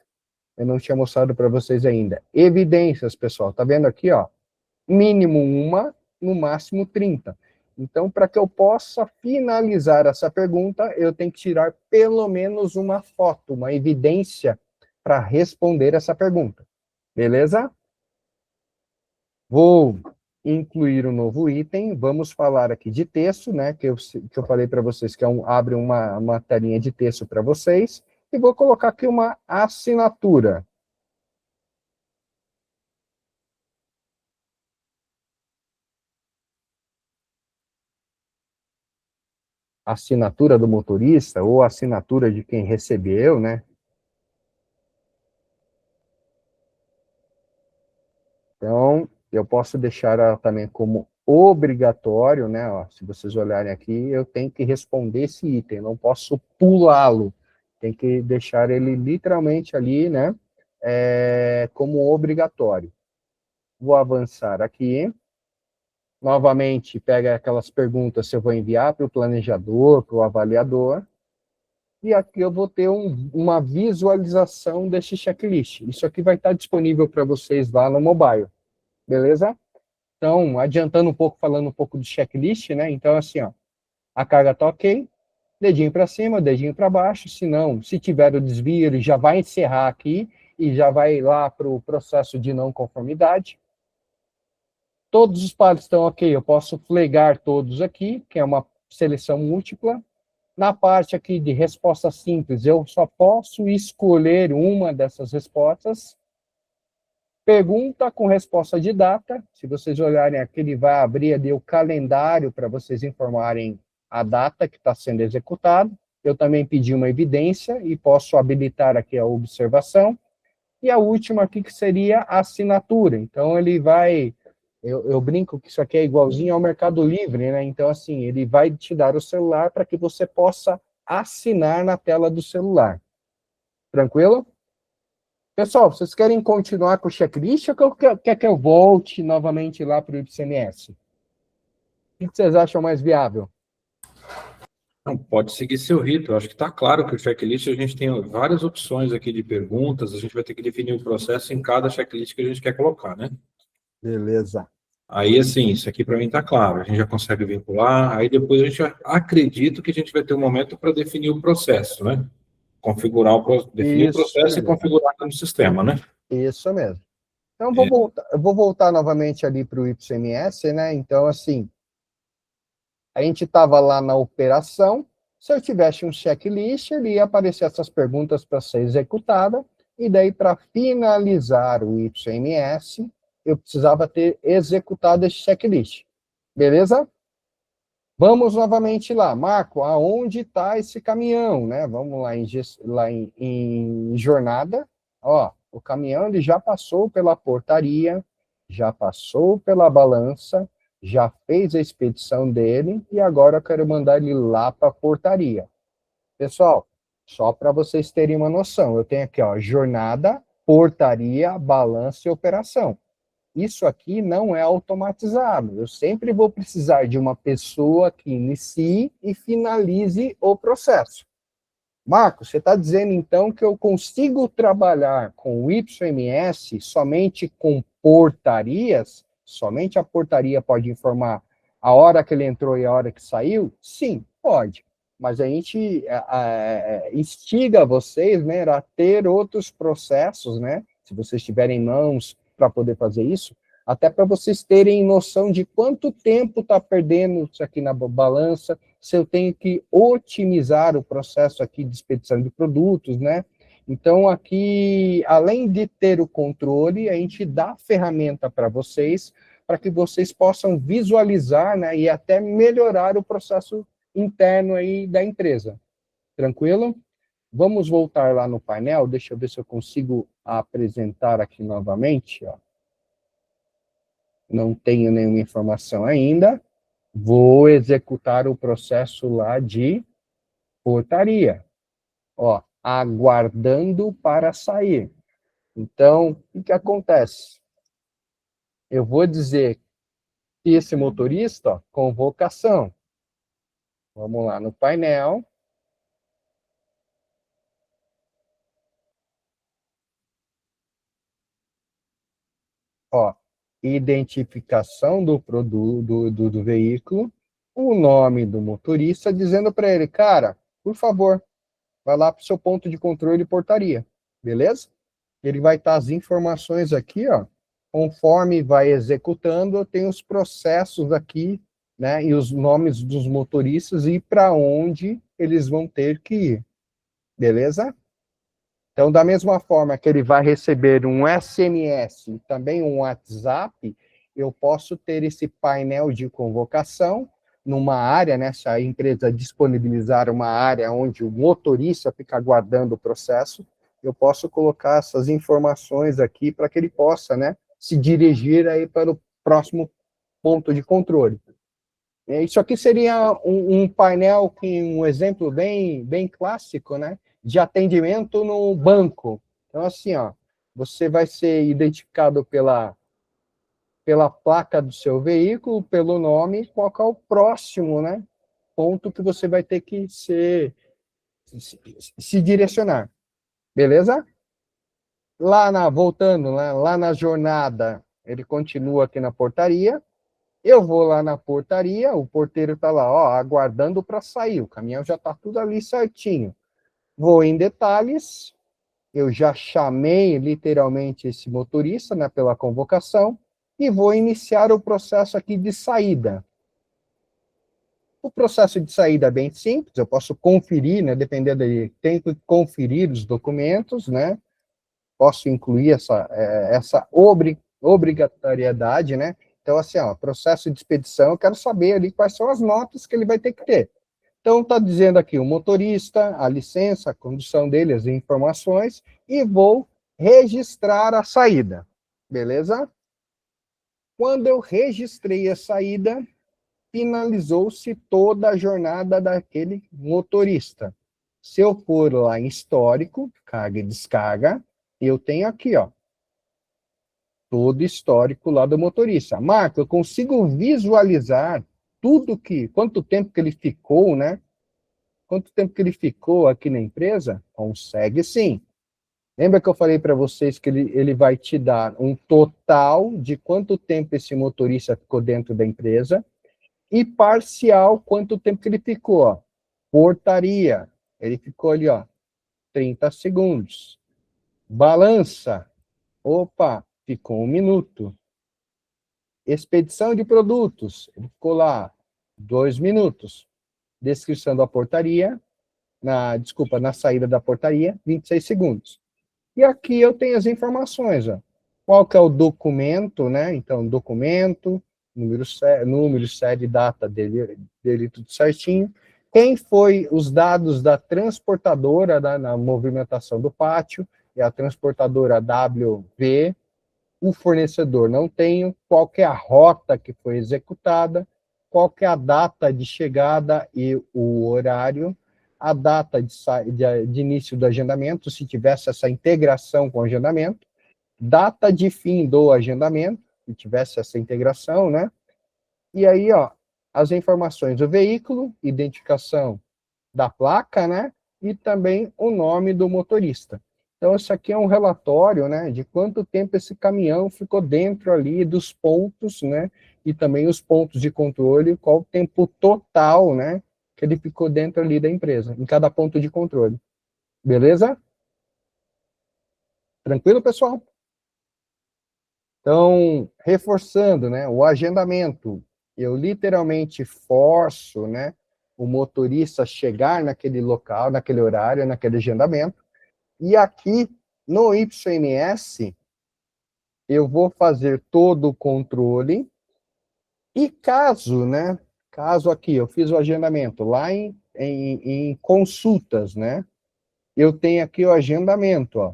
Eu não tinha mostrado para vocês ainda. Evidências, pessoal. Tá vendo aqui, ó? Mínimo 1, no máximo 30. Então, para que eu possa finalizar essa pergunta, eu tenho que tirar pelo menos uma foto, uma evidência para responder essa pergunta. Beleza? Vou incluir um novo item. Vamos falar aqui de texto, né? Que eu falei para vocês que abre uma telinha de texto para vocês. E vou colocar aqui uma assinatura. Assinatura do motorista ou assinatura de quem recebeu, né? Então, eu posso deixar ela também como obrigatório, né? Ó, se vocês olharem aqui, eu tenho que responder esse item, não posso pulá-lo. Tem que deixar ele literalmente ali, né? Como obrigatório. Vou avançar aqui. Novamente, pega aquelas perguntas se eu vou enviar para o planejador, para o avaliador. E aqui eu vou ter uma visualização desse checklist. Isso aqui vai estar disponível para vocês lá no mobile. Beleza? Então, adiantando um pouco, falando um pouco do checklist, né? Então, assim, ó, a carga está ok, dedinho para cima, dedinho para baixo, se não, se tiver o desvio, ele já vai encerrar aqui e já vai lá para o processo de não conformidade. Todos os pares estão ok, eu posso flegar todos aqui, que é uma seleção múltipla. Na parte aqui de resposta simples, eu só posso escolher uma dessas respostas. Pergunta com resposta de data. Se vocês olharem aqui, ele vai abrir ali o calendário para vocês informarem a data que está sendo executado. Eu também pedi uma evidência e posso habilitar aqui a observação. E a última aqui, que seria a assinatura. Então, ele vai... Eu brinco que isso aqui é igualzinho ao Mercado Livre, né? Então, assim, ele vai te dar o celular para que você possa assinar na tela do celular. Tranquilo? Pessoal, vocês querem continuar com o checklist ou quer que eu volte novamente lá para o IPCMS? O que vocês acham mais viável? Não, pode seguir seu rito. Eu acho que está claro que o checklist, a gente tem várias opções aqui de perguntas, a gente vai ter que definir o processo em cada checklist que a gente quer colocar, né? Beleza. Aí, assim, isso aqui para mim está claro, a gente já consegue vincular, aí depois a gente acredito que a gente vai ter um momento para definir o processo, né? Definir o Isso processo e mesmo. configurar no sistema, né? Isso mesmo. Então, eu vou voltar novamente ali para o IPCMS, né? Então, assim, a gente estava lá na operação, se eu tivesse um checklist, ele ia aparecer essas perguntas para ser executada, e daí, para finalizar o IPCMS, eu precisava ter executado esse checklist. Beleza? Vamos novamente lá. Marco, aonde está esse caminhão, né? Vamos lá em jornada. Ó, o caminhão ele já passou pela portaria, já passou pela balança, já fez a expedição dele e agora eu quero mandar ele lá para a portaria. Pessoal, só para vocês terem uma noção, eu tenho aqui, ó, jornada, portaria, balança e operação. Isso aqui não é automatizado. Eu sempre vou precisar de uma pessoa que inicie e finalize o processo. Marcos, você está dizendo, então, que eu consigo trabalhar com o YMS somente com portarias? Somente a portaria pode informar a hora que ele entrou e a hora que saiu? Sim, pode. Mas a gente instiga vocês, né, a ter outros processos, né? Se vocês tiverem mãos para poder fazer isso, até para vocês terem noção de quanto tempo está perdendo isso aqui na balança, se eu tenho que otimizar o processo aqui de expedição de produtos, né? Então, aqui, além de ter o controle, a gente dá a ferramenta para vocês, para que vocês possam visualizar, né, e até melhorar o processo interno aí da empresa. Tranquilo? Vamos voltar lá no painel, deixa eu ver se eu consigo apresentar aqui novamente, ó. Não tenho nenhuma informação ainda. Vou executar o processo lá de portaria. Ó, aguardando para sair. Então, o que acontece? Eu vou dizer que esse motorista, ó, convocação. Vamos lá no painel. Ó, identificação do produto do veículo, o nome do motorista, dizendo para ele, cara, por favor, vai lá para o seu ponto de controle e portaria, beleza? Ele vai estar as informações aqui, ó, conforme vai executando, tem os processos aqui, né, e os nomes dos motoristas e para onde eles vão ter que ir, beleza? Então, da mesma forma que ele vai receber um SMS e também um WhatsApp, eu posso ter esse painel de convocação numa área, né, se a empresa disponibilizar uma área onde o motorista fica aguardando o processo, eu posso colocar essas informações aqui para que ele possa, né, se dirigir aí para o próximo ponto de controle. Isso aqui seria um painel, um exemplo bem clássico, né, de atendimento no banco. Então, assim, ó, você vai ser identificado pela placa do seu veículo, pelo nome, qual é o próximo, né, ponto que você vai ter que se direcionar. Beleza? Voltando, lá na jornada, ele continua aqui na portaria. Eu vou lá na portaria, o porteiro está lá, ó, aguardando para sair, o caminhão já está tudo ali certinho. Vou em detalhes, eu já chamei literalmente esse motorista, né, pela convocação, e vou iniciar o processo aqui de saída. O processo de saída é bem simples, eu posso conferir, né, dependendo tenho que conferir os documentos, né, posso incluir essa obrigatoriedade, né. Então, assim, ó, processo de expedição, eu quero saber ali quais são as notas que ele vai ter que ter. Então, está dizendo aqui o motorista, a licença, a condução dele, as informações, e vou registrar a saída. Beleza? Quando eu registrei a saída, finalizou-se toda a jornada daquele motorista. Se eu for lá em histórico, carga e descarga, eu tenho aqui, ó, todo histórico lá do motorista. Marco, eu consigo visualizar quanto tempo que ele ficou, né? Quanto tempo que ele ficou aqui na empresa? Consegue sim. Lembra que eu falei para vocês que ele vai te dar um total de quanto tempo esse motorista ficou dentro da empresa e parcial quanto tempo que ele ficou, ó. Portaria, ele ficou ali, ó, 30 segundos. Balança, opa, ficou 1 minuto. Expedição de produtos, ele ficou lá 2 minutos. Descrição da portaria, na saída da portaria, 26 segundos. E aqui eu tenho as informações, ó. Qual que é o documento, né? Então, documento, número, série, data dele tudo certinho. Quem foi os dados da transportadora na movimentação do pátio, é a transportadora WV, o fornecedor não tenho, qual que é a rota que foi executada, qual que é a data de chegada e o horário, a data de início do agendamento, se tivesse essa integração com o agendamento, data de fim do agendamento, se tivesse essa integração, né? E aí, ó, as informações do veículo, identificação da placa, né? E também o nome do motorista. Então, isso aqui é um relatório, né, de quanto tempo esse caminhão ficou dentro ali dos pontos, né, e também os pontos de controle, qual o tempo total, né, que ele ficou dentro ali da empresa, em cada ponto de controle. Beleza? Tranquilo, pessoal? Então, reforçando, né, o agendamento, eu literalmente forço, né, o motorista a chegar naquele local, naquele horário, naquele agendamento, e aqui no YMS, eu vou fazer todo o controle, e caso, né, caso aqui eu fiz o agendamento lá em consultas, né, eu tenho aqui o agendamento, ó.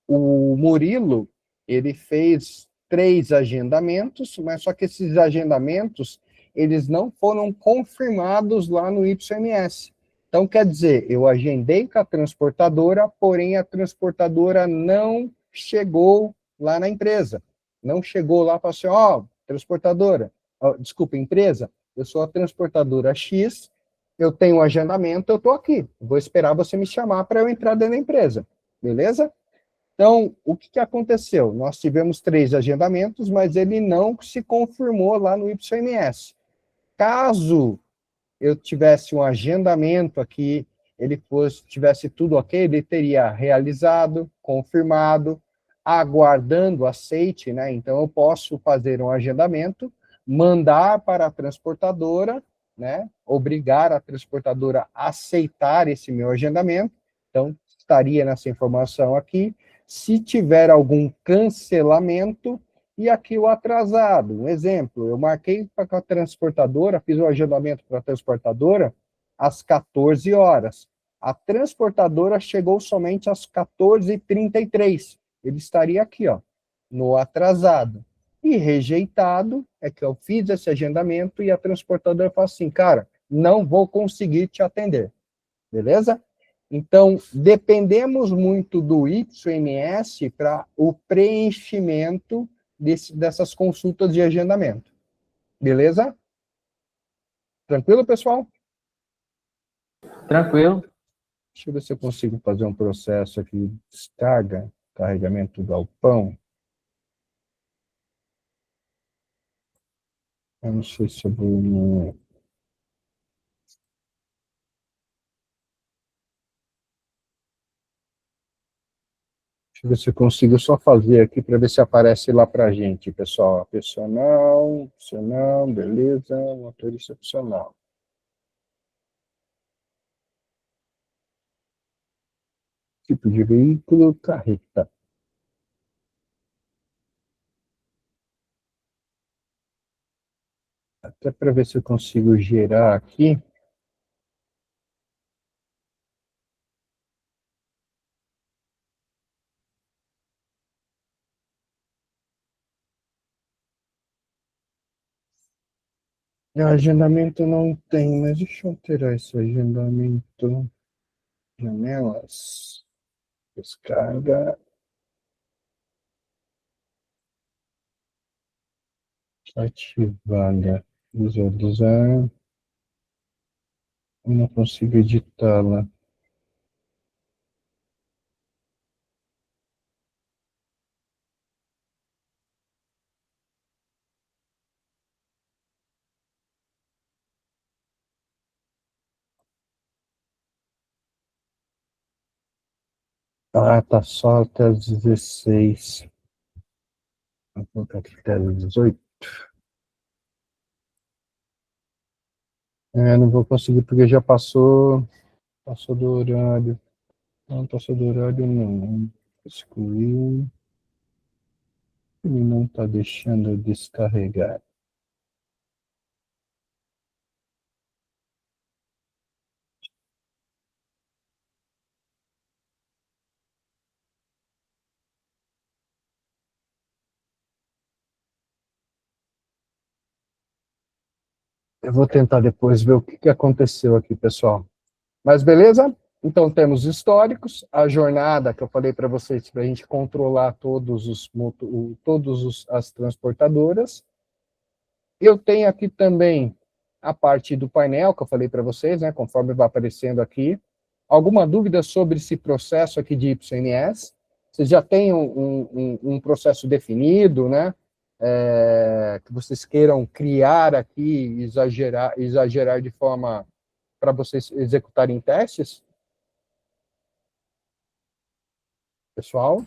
O Murilo, ele fez 3 agendamentos, mas só que esses agendamentos, eles não foram confirmados lá no YMS. Então, quer dizer, eu agendei com a transportadora, porém a transportadora não chegou lá na empresa. Não chegou lá para assim, ó, transportadora, desculpa, empresa, eu sou a transportadora X, eu tenho um agendamento, eu estou aqui. Vou esperar você me chamar para eu entrar dentro da empresa. Beleza? Então, o que aconteceu? Nós tivemos 3 agendamentos, mas ele não se confirmou lá no YMS. Caso eu tivesse um agendamento aqui, tivesse tudo ok, ele teria realizado, confirmado, aguardando aceite, né? Então, eu posso fazer um agendamento, mandar para a transportadora, né? Obrigar a transportadora a aceitar esse meu agendamento. Então, estaria nessa informação aqui. Se tiver algum cancelamento, e aqui o atrasado, um exemplo, eu marquei com a transportadora, fiz o agendamento para a transportadora às 14 horas. A transportadora chegou somente às 14h33. Ele estaria aqui, ó, no atrasado. E rejeitado é que eu fiz esse agendamento e a transportadora falou assim, cara, não vou conseguir te atender. Beleza? Então, dependemos muito do YMS para o preenchimento dessas consultas de agendamento. Beleza? Tranquilo, pessoal? Tranquilo. Deixa eu ver se eu consigo fazer um processo aqui de descarga, carregamento do galpão. Eu não sei se eu vou... Deixa eu ver se eu consigo só fazer aqui para ver se aparece lá para a gente, pessoal. Opcional, beleza, motorista opcional. Tipo de veículo, carreta. Até para ver se eu consigo gerar aqui. Agendamento não tem, mas deixa eu alterar esse agendamento. Janelas. Descarga. Ativada. Visualizar. Eu não consigo editá-la. Ah, tá só até as 16. Vou colocar aqui até as 18. Não vou conseguir porque já passou do horário. Não, passou do horário não. Excluiu. Ele não está deixando eu descarregar. Eu vou tentar depois ver o que aconteceu aqui, pessoal. Mas beleza? Então temos históricos, a jornada que eu falei para vocês para a gente controlar todos as transportadoras. Eu tenho aqui também a parte do painel que eu falei para vocês, né? Conforme vai aparecendo aqui. Alguma dúvida sobre esse processo aqui de YNS? Vocês já têm um processo definido, né? Que vocês queiram criar aqui, exagerar de forma para vocês executarem testes? Pessoal?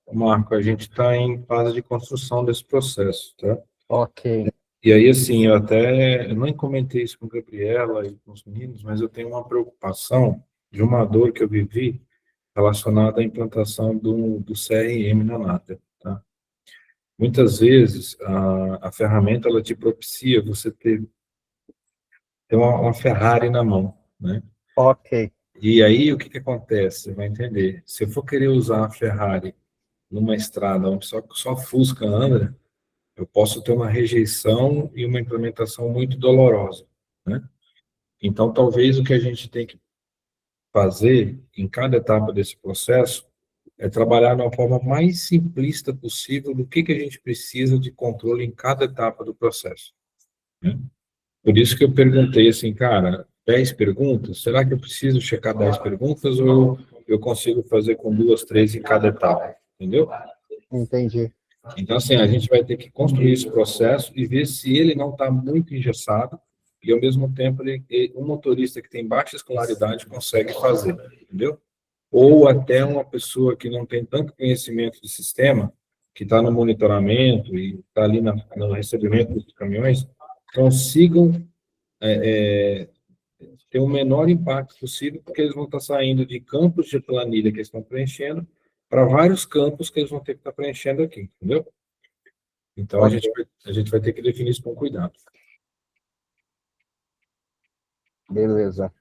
Marco, a gente está em fase de construção desse processo, tá? Ok. E aí, assim, eu nem comentei isso com a Gabriela e com os meninos, mas eu tenho uma preocupação de uma dor que eu vivi relacionada à implantação do CRM na Nata, tá? Muitas vezes, a ferramenta, ela te propicia você ter uma Ferrari na mão, né? Ok. E aí, o que que acontece? Você vai entender. Se eu for querer usar a Ferrari numa estrada onde só Fusca anda, eu posso ter uma rejeição e uma implementação muito dolorosa, né? Então, talvez o que a gente tem que fazer em cada etapa desse processo é trabalhar de uma forma mais simplista possível do que a gente precisa de controle em cada etapa do processo, né? Por isso que eu perguntei assim, cara, 10 perguntas, será que eu preciso checar 10 perguntas ou eu consigo fazer com duas, três em cada etapa? Entendeu? Entendi. Então, assim, a gente vai ter que construir esse processo e ver se ele não está muito engessado e, ao mesmo tempo, um motorista que tem baixa escolaridade consegue fazer, entendeu? Ou até uma pessoa que não tem tanto conhecimento do sistema, que está no monitoramento e está ali no recebimento dos caminhões, consigam ter o menor impacto possível, porque eles vão estar saindo de campos de planilha que eles estão preenchendo para vários campos que eles vão ter que estar preenchendo aqui, entendeu? Então, Ok. a gente vai ter que definir isso com cuidado. Beleza.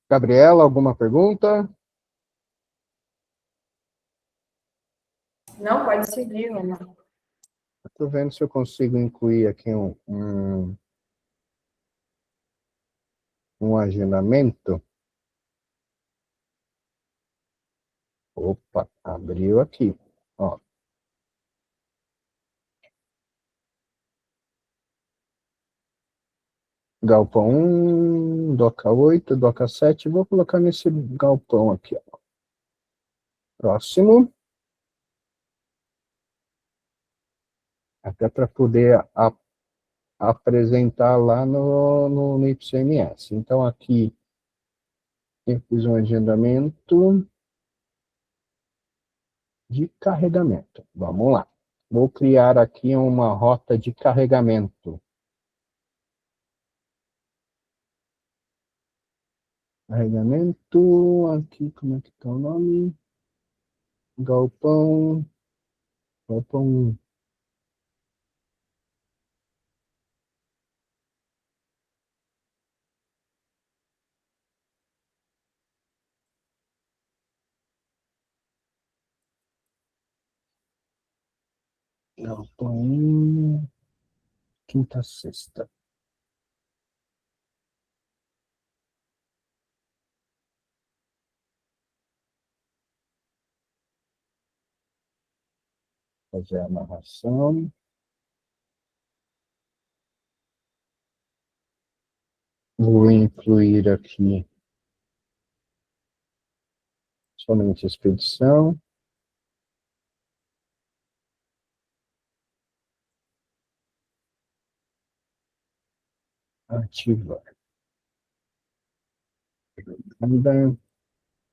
Gabriela, alguma pergunta? Não, pode seguir, Ana. Estou vendo se eu consigo incluir aqui um agendamento. Opa, abriu aqui. Ó. Galpão 1, Doca 8, Doca 7. Vou colocar nesse galpão aqui. Ó. Próximo. Até para poder apresentar lá no YMS. Então, aqui eu fiz um agendamento de carregamento. Vamos lá. Vou criar aqui uma rota de carregamento. Carregamento, aqui, como é que está o nome? Galpão 1. Galpão 1, quinta, sexta. fazer a amarração. Vou incluir aqui somente a expedição. Ativar.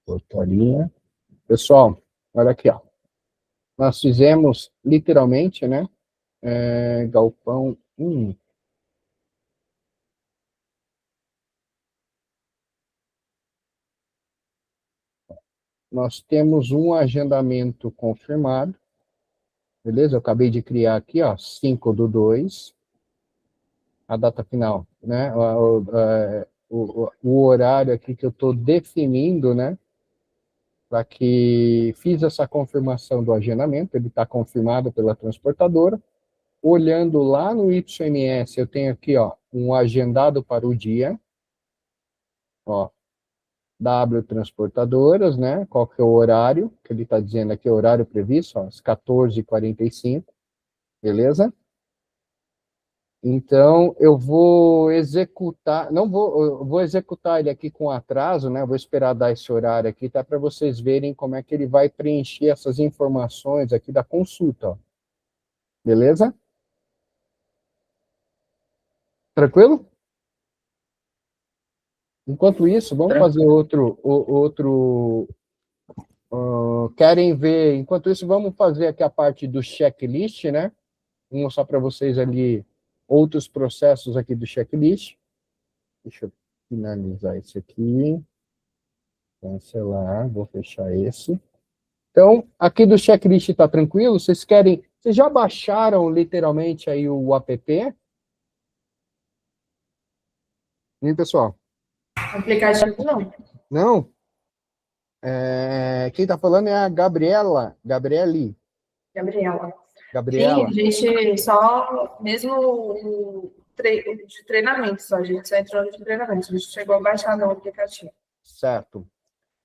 Portaria. Pessoal, olha aqui, ó. Nós fizemos literalmente, né? Galpão 1. Nós temos um agendamento confirmado. Beleza? Eu acabei de criar aqui, ó, 5/2. A data final, né? O horário aqui que eu estou definindo, né? Para que fiz essa confirmação do agendamento, ele está confirmado pela transportadora. Olhando lá no YMS, eu tenho aqui, ó, um agendado para o dia, ó, W transportadoras, né? Qual que é o horário? Que ele está dizendo aqui, o horário previsto, ó, às 14h45, beleza? Então, eu vou executar, eu vou executar ele aqui com atraso, né? Vou esperar dar esse horário aqui, tá? Para vocês verem como é que ele vai preencher essas informações aqui da consulta, ó. Beleza? Tranquilo? Enquanto isso, vamos fazer querem ver, enquanto isso, vamos fazer aqui a parte do checklist, né? Vou mostrar para vocês ali outros processos aqui do checklist. Deixa eu finalizar esse aqui. Cancelar, vou fechar esse. Então, aqui do checklist está tranquilo? Vocês já baixaram literalmente aí o app? Hein, pessoal? Aplicativo não. Não? Quem está falando é a Gabriela. Gabriela. Sim, a gente só, mesmo de treinamento, só, a gente só entrou de treinamento, a gente chegou a baixar no aplicativo. Certo.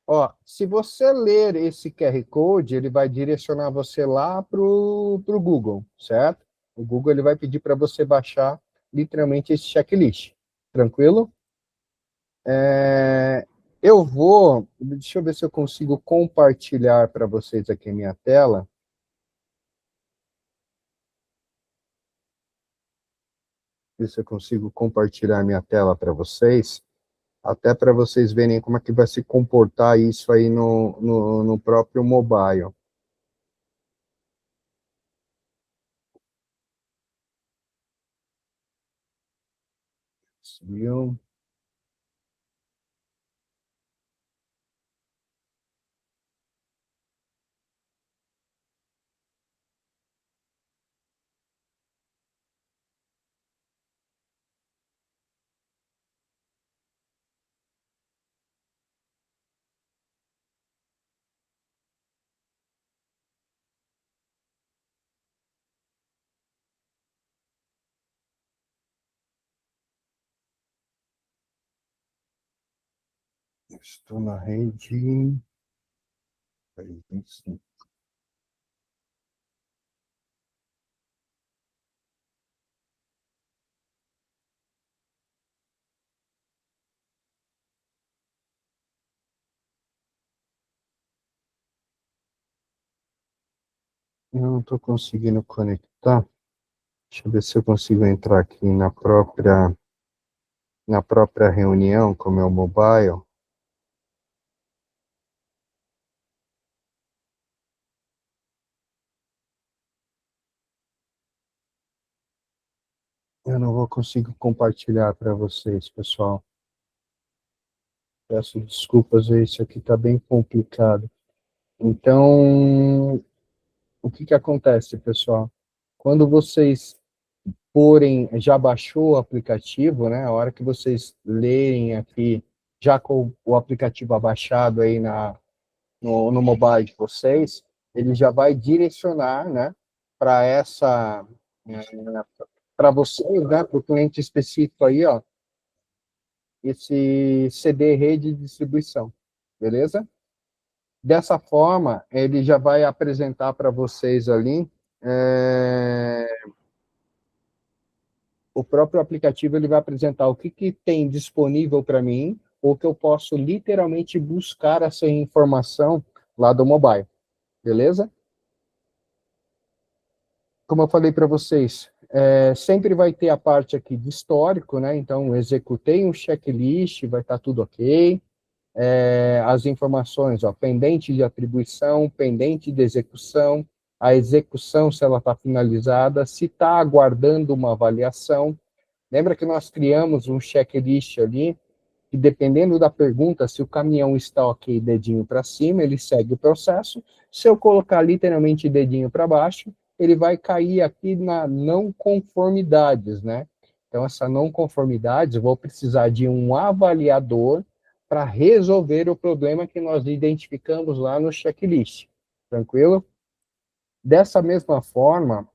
Ó, se você ler esse QR Code, ele vai direcionar você lá para o Google, certo? O Google ele vai pedir para você baixar literalmente esse checklist. Tranquilo? Deixa eu ver se eu consigo compartilhar para vocês aqui a minha tela. Ver se eu consigo compartilhar minha tela para vocês, até para vocês verem como é que vai se comportar isso aí no próprio mobile. Viu? Estou na rede. Eu não estou conseguindo conectar. Deixa eu ver se eu consigo entrar aqui na própria reunião com o meu mobile. Eu não vou conseguir compartilhar para vocês, pessoal. Peço desculpas, isso aqui está bem complicado. Então, o que acontece, pessoal? Quando vocês já baixou o aplicativo, né? A hora que vocês lerem aqui, já com o aplicativo abaixado aí no mobile de vocês, ele já vai direcionar, né? Para vocês, né? Para o cliente específico aí, ó, esse CD rede de distribuição, beleza? Dessa forma, ele já vai apresentar para vocês ali o próprio aplicativo ele vai apresentar o que tem disponível para mim, ou que eu posso literalmente buscar essa informação lá do mobile, beleza? Como eu falei para vocês, sempre vai ter a parte aqui de histórico, né? Então, executei um checklist, vai estar tudo ok. As informações, ó, pendente de atribuição, pendente de execução, a execução, se ela está finalizada, se está aguardando uma avaliação. Lembra que nós criamos um checklist ali, que dependendo da pergunta, se o caminhão está ok, dedinho para cima, ele segue o processo. Se eu colocar literalmente dedinho para baixo, ele vai cair aqui na não conformidades, né? Então, essa não conformidade, eu vou precisar de um avaliador para resolver o problema que nós identificamos lá no checklist. Tranquilo? Dessa mesma forma,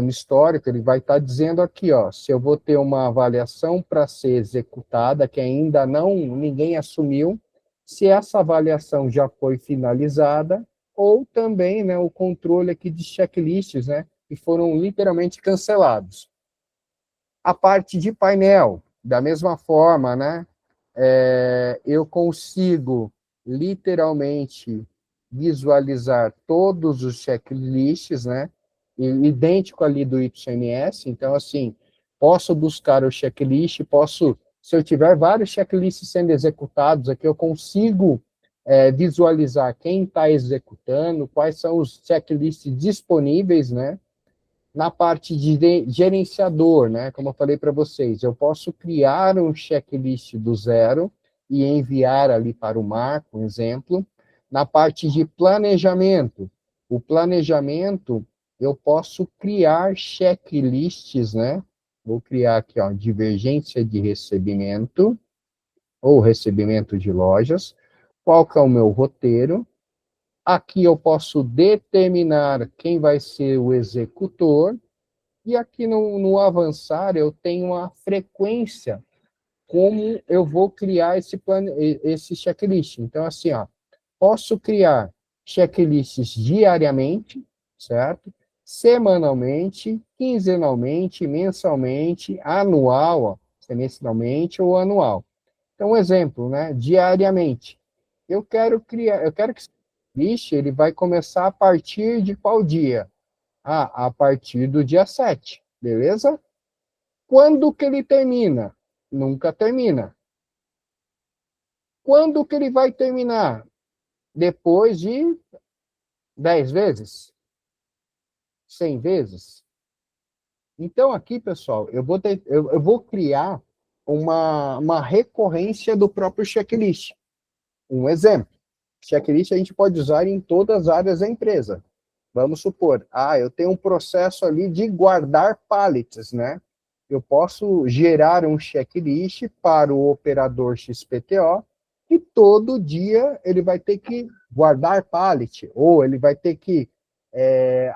no histórico, ele vai estar dizendo aqui, ó, se eu vou ter uma avaliação para ser executada, que ainda ninguém assumiu, se essa avaliação já foi finalizada, ou também, né, o controle aqui de checklists, né, que foram literalmente cancelados. A parte de painel, da mesma forma, né, eu consigo literalmente visualizar todos os checklists, né, idêntico ali do YMS, então, assim, posso buscar o checklist, se eu tiver vários checklists sendo executados aqui, eu consigo visualizar quem está executando, quais são os checklists disponíveis, né, na parte de gerenciador, né, como eu falei para vocês, eu posso criar um checklist do zero e enviar ali para o Marco, um exemplo. Na parte de planejamento, o planejamento, eu posso criar checklists, né, vou criar aqui, ó, divergência de recebimento, ou recebimento de lojas, qual que é o meu roteiro. Aqui eu posso determinar quem vai ser o executor, e aqui no avançar eu tenho a frequência, como eu vou criar esse checklist. Então, assim, ó, posso criar checklists diariamente, certo? Semanalmente, quinzenalmente, mensalmente, anual, ó, semestralmente ou anual. Então, um exemplo, né? Diariamente. Eu quero que esse checklist ele vai começar a partir de qual dia? A partir do dia 7, beleza? Quando que ele termina? Nunca termina. Quando que ele vai terminar? Depois de 10 vezes? 100 vezes? Então, aqui, pessoal, eu vou criar uma recorrência do próprio checklist. Um exemplo. Checklist a gente pode usar em todas as áreas da empresa. Vamos supor, eu tenho um processo ali de guardar pallets, né? Eu posso gerar um checklist para o operador XPTO e todo dia ele vai ter que guardar pallet, ou ele vai ter que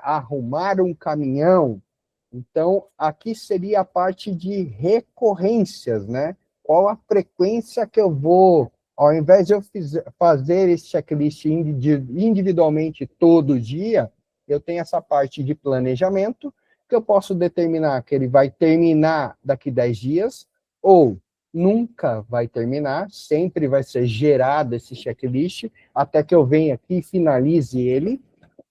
arrumar um caminhão. Então, aqui seria a parte de recorrências, né? Qual a frequência que eu vou, ao invés de eu fazer esse checklist individualmente todo dia, eu tenho essa parte de planejamento, que eu posso determinar que ele vai terminar daqui 10 dias, ou nunca vai terminar, sempre vai ser gerado esse checklist, até que eu venha aqui e finalize ele,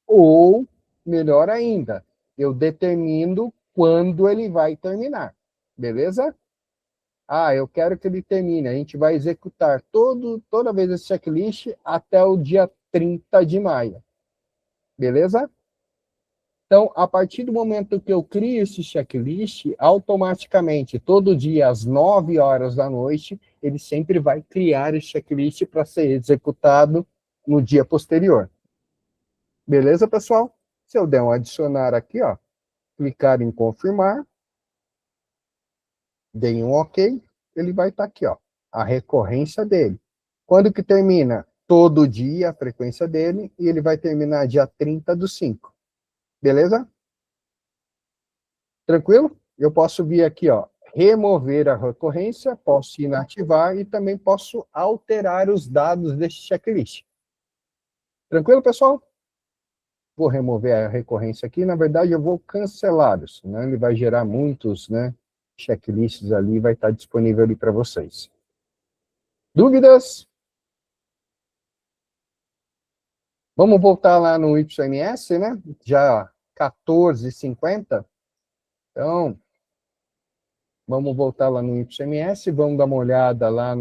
ou, melhor ainda, eu determino quando ele vai terminar, beleza? Eu quero que ele termine, a gente vai executar toda vez esse checklist até o dia 30 de maio, beleza? Então, a partir do momento que eu crio esse checklist, automaticamente, todo dia, às 9 horas da noite, ele sempre vai criar esse checklist para ser executado no dia posterior. Beleza, pessoal? Se eu der um adicionar aqui, ó, clicar em confirmar, dei um OK, ele vai estar aqui, ó, a recorrência dele. Quando que termina? Todo dia a frequência dele, e ele vai terminar dia 30/5. Beleza? Tranquilo? Eu posso vir aqui, ó, remover a recorrência, posso inativar e também posso alterar os dados desse checklist. Tranquilo, pessoal? Vou remover a recorrência aqui. Na verdade, eu vou cancelá-los, senão ele vai gerar muitos, né, checklists ali, vai estar disponível ali para vocês. Dúvidas? Vamos voltar lá no YMS, né? Já 14h50. Então, vamos voltar lá no YMS, vamos dar uma olhada lá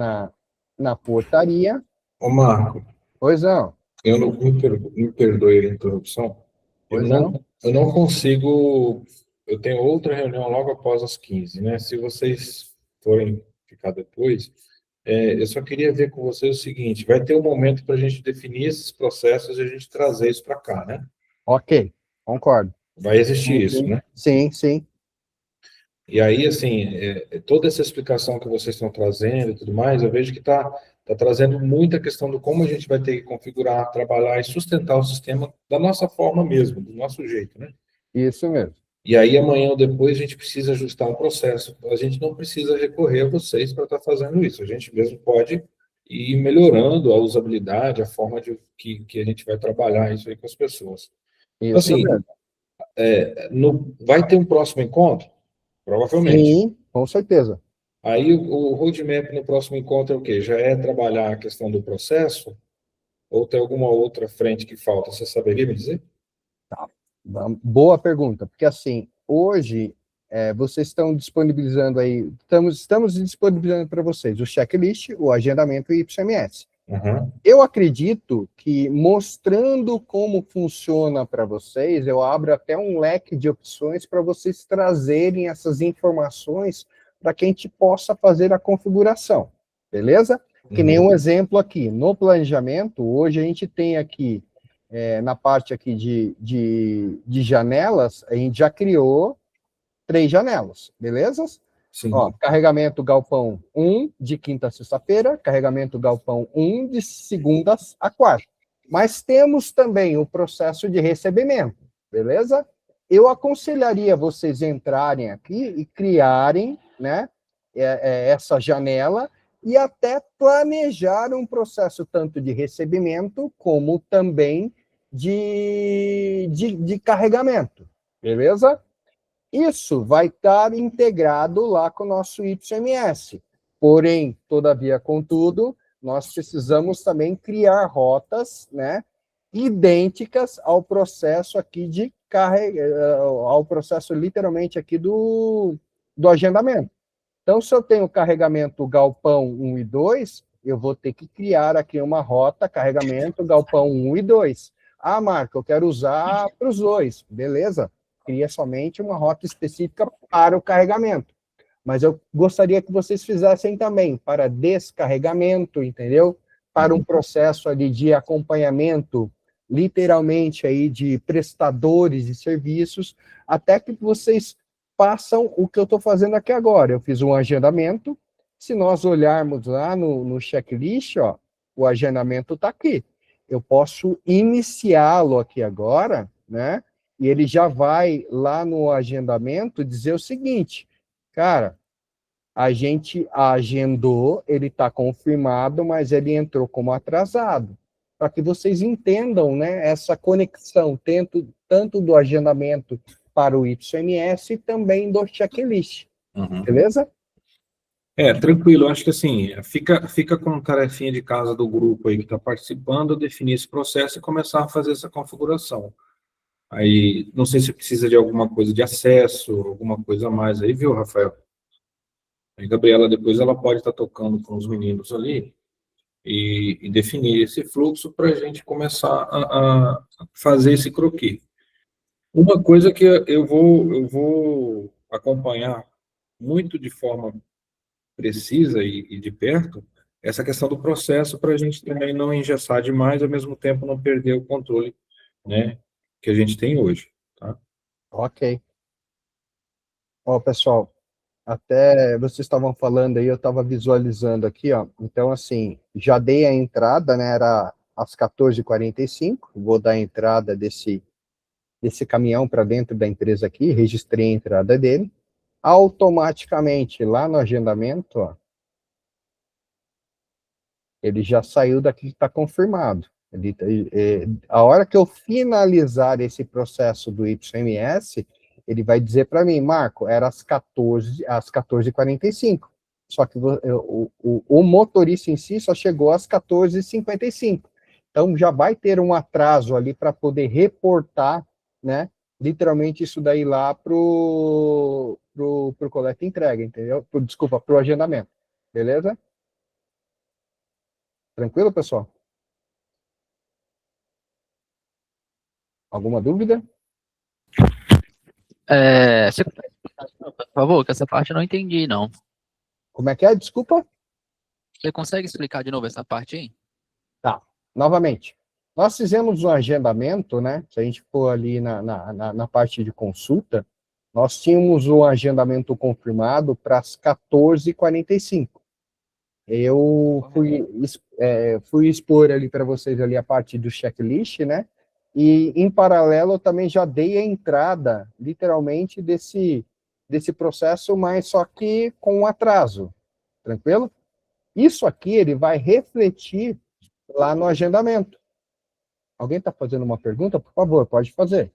na portaria. Ô, Marco, Pois não, eu não me perdoe a interrupção. pois não. Eu não consigo. Eu tenho outra reunião logo após as 15, né? Se vocês forem ficar depois, eu só queria ver com vocês o seguinte: vai ter um momento para a gente definir esses processos e a gente trazer isso para cá, né? Ok, concordo. Vai existir isso, né? Sim, sim. E aí, assim, toda essa explicação que vocês estão trazendo e tudo mais, eu vejo que está trazendo muita questão do como a gente vai ter que configurar, trabalhar e sustentar o sistema da nossa forma mesmo, do nosso jeito, né? Isso mesmo. E aí, amanhã ou depois, a gente precisa ajustar um processo. A gente não precisa recorrer a vocês para estar fazendo isso. A gente mesmo pode ir melhorando a usabilidade, a forma que a gente vai trabalhar isso aí com as pessoas. Isso Assim, mesmo. vai ter um próximo encontro? Provavelmente. Sim, com certeza. Aí o roadmap no próximo encontro é o quê? Já é trabalhar a questão do processo? Ou tem alguma outra frente que falta? Você saberia me dizer? Boa pergunta, porque assim, hoje vocês estão disponibilizando aí, estamos disponibilizando para vocês o checklist, o agendamento e o YMS. Uhum. Eu acredito que mostrando como funciona para vocês, eu abro até um leque de opções para vocês trazerem essas informações para que a gente possa fazer a configuração, beleza? Que nem um exemplo aqui, no planejamento, hoje a gente tem aqui, na parte aqui de janelas, a gente já criou 3 janelas, beleza? Sim. Ó, carregamento galpão 1 de quinta a sexta-feira, carregamento galpão 1 de segunda a quarta. Mas temos também o processo de recebimento, beleza? Eu aconselharia vocês entrarem aqui e criarem, né, essa janela e até planejar um processo tanto de recebimento como também de carregamento, beleza? Isso vai estar integrado lá com o nosso YMS. Porém, todavia, contudo, nós precisamos também criar rotas, né, idênticas ao processo aqui de ao processo literalmente aqui do agendamento. Então, se eu tenho carregamento galpão 1 e 2, eu vou ter que criar aqui uma rota carregamento galpão 1 e 2. Ah, Marco, eu quero usar para os dois, beleza? Cria somente uma rota específica para o carregamento. Mas eu gostaria que vocês fizessem também para descarregamento, entendeu? Para um processo ali de acompanhamento, literalmente aí de prestadores de serviços, até que vocês façam o que eu estou fazendo aqui agora. Eu fiz um agendamento, se nós olharmos lá no checklist, ó, o agendamento está aqui. Eu posso iniciá-lo aqui agora, né? E ele já vai lá no agendamento dizer o seguinte, cara, a gente agendou, ele está confirmado, mas ele entrou como atrasado. Para que vocês entendam, né, essa conexão, tanto do agendamento para o YMS e também do checklist. Uhum. Beleza? Tranquilo. Acho que assim, fica com tarefinha de casa do grupo aí que está participando, definir esse processo e começar a fazer essa configuração. Aí, não sei se precisa de alguma coisa de acesso, alguma coisa a mais aí, viu, Rafael? Aí, Gabriela, depois ela pode estar tocando com os meninos ali e definir esse fluxo para a gente começar a fazer esse croquis. Uma coisa que eu vou acompanhar muito de forma precisa e de perto, essa questão do processo para a gente também não engessar demais, ao mesmo tempo não perder o controle, né, que a gente tem hoje, tá? Ok. Ó, pessoal, até vocês estavam falando aí, eu estava visualizando aqui, ó. Então, assim, já dei a entrada, né? Era às 14h45. Vou dar a entrada desse caminhão para dentro da empresa aqui, registrei a entrada dele. Automaticamente, lá no agendamento, ó, ele já saiu daqui, está confirmado. A hora que eu finalizar esse processo do YMS, ele vai dizer para mim, Marco, era às 14h45. Só que o motorista em si só chegou às 14h55. Então, já vai ter um atraso ali para poder reportar, né? Literalmente isso daí lá pro coleta e entrega, entendeu? Desculpa, pro agendamento. Beleza? Tranquilo, pessoal? Alguma dúvida? Você consegue explicar de novo, por favor, que essa parte eu não entendi, não. Como é que é? Desculpa. Você consegue explicar de novo essa parte aí? Tá. Novamente. Nós fizemos um agendamento, né? Se a gente for ali na parte de consulta, nós tínhamos um agendamento confirmado para as 14h45. Eu fui expor ali para vocês ali a parte do checklist, né? E, em paralelo, eu também já dei a entrada, literalmente, desse processo, mas só que com um atraso. Tranquilo? Isso aqui, ele vai refletir lá no agendamento. Alguém está fazendo uma pergunta? Por favor, pode fazer.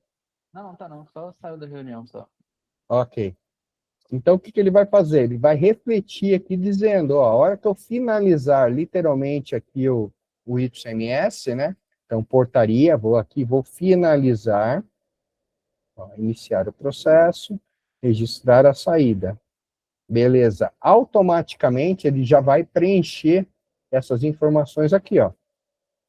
Não, tá não. Só saiu da reunião, só. Ok. Então, o que ele vai fazer? Ele vai refletir aqui dizendo, ó, a hora que eu finalizar literalmente aqui o YMS, né? Então, portaria, vou finalizar, ó, iniciar o processo, registrar a saída. Beleza. Automaticamente, ele já vai preencher essas informações aqui, ó.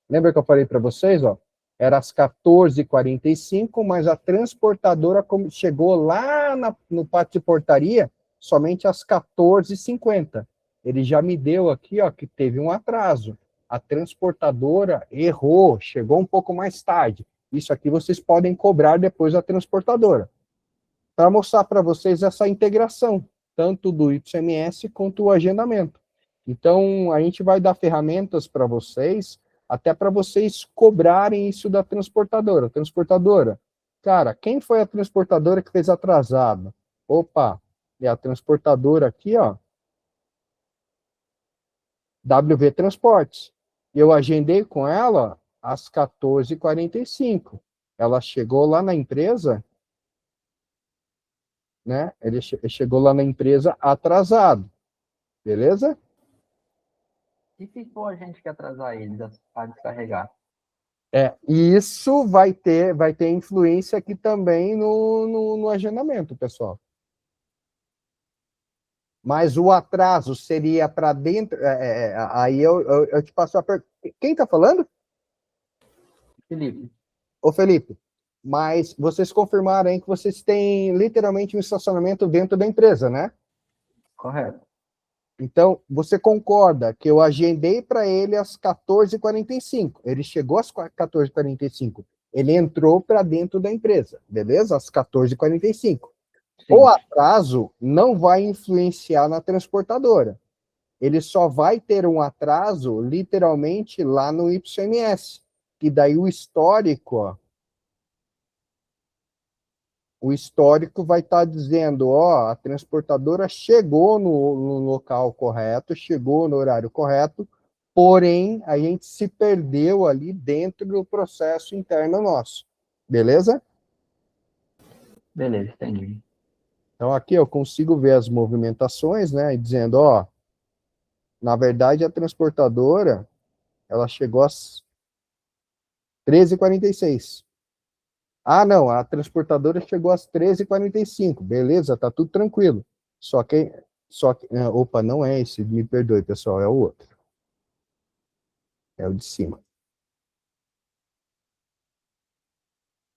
Lembra que eu falei para vocês, ó? Era às 14h45, mas a transportadora chegou lá no pátio de portaria somente às 14h50. Ele já me deu aqui, ó, que teve um atraso. A transportadora errou, chegou um pouco mais tarde. Isso aqui vocês podem cobrar depois da transportadora. Para mostrar para vocês essa integração, tanto do YMS quanto o agendamento. Então, a gente vai dar ferramentas para vocês, até para vocês cobrarem isso da transportadora. Transportadora, cara, quem foi a transportadora que fez atrasado? Opa, é a transportadora aqui, ó, WV Transportes. Eu agendei com ela às 14h45. Ela chegou lá na empresa, né? Ele chegou lá na empresa atrasado, beleza? E se for a gente que atrasar eles a descarregar? E isso vai ter influência aqui também no agendamento, pessoal. Mas o atraso seria para dentro. Aí eu te passo a pergunta. Quem está falando? Felipe. Ô, Felipe. Mas vocês confirmaram aí que vocês têm literalmente um estacionamento dentro da empresa, né? Correto. Então, você concorda que eu agendei para ele às 14h45. Ele chegou às 14h45. Ele entrou para dentro da empresa, beleza? Às 14h45. O atraso não vai influenciar na transportadora. Ele só vai ter um atraso, literalmente, lá no YMS. E daí o histórico, ó, o histórico vai estar dizendo, ó, a transportadora chegou no local correto, chegou no horário correto, porém, a gente se perdeu ali dentro do processo interno nosso. Beleza? Beleza, entendi. Então, aqui eu consigo ver as movimentações, né, dizendo, ó, na verdade, a transportadora, ela chegou às 13h46. Ah, não, a transportadora chegou às 13h45. Beleza, tá tudo tranquilo. Só que, opa, não é esse, me perdoe, pessoal, é o outro. É o de cima.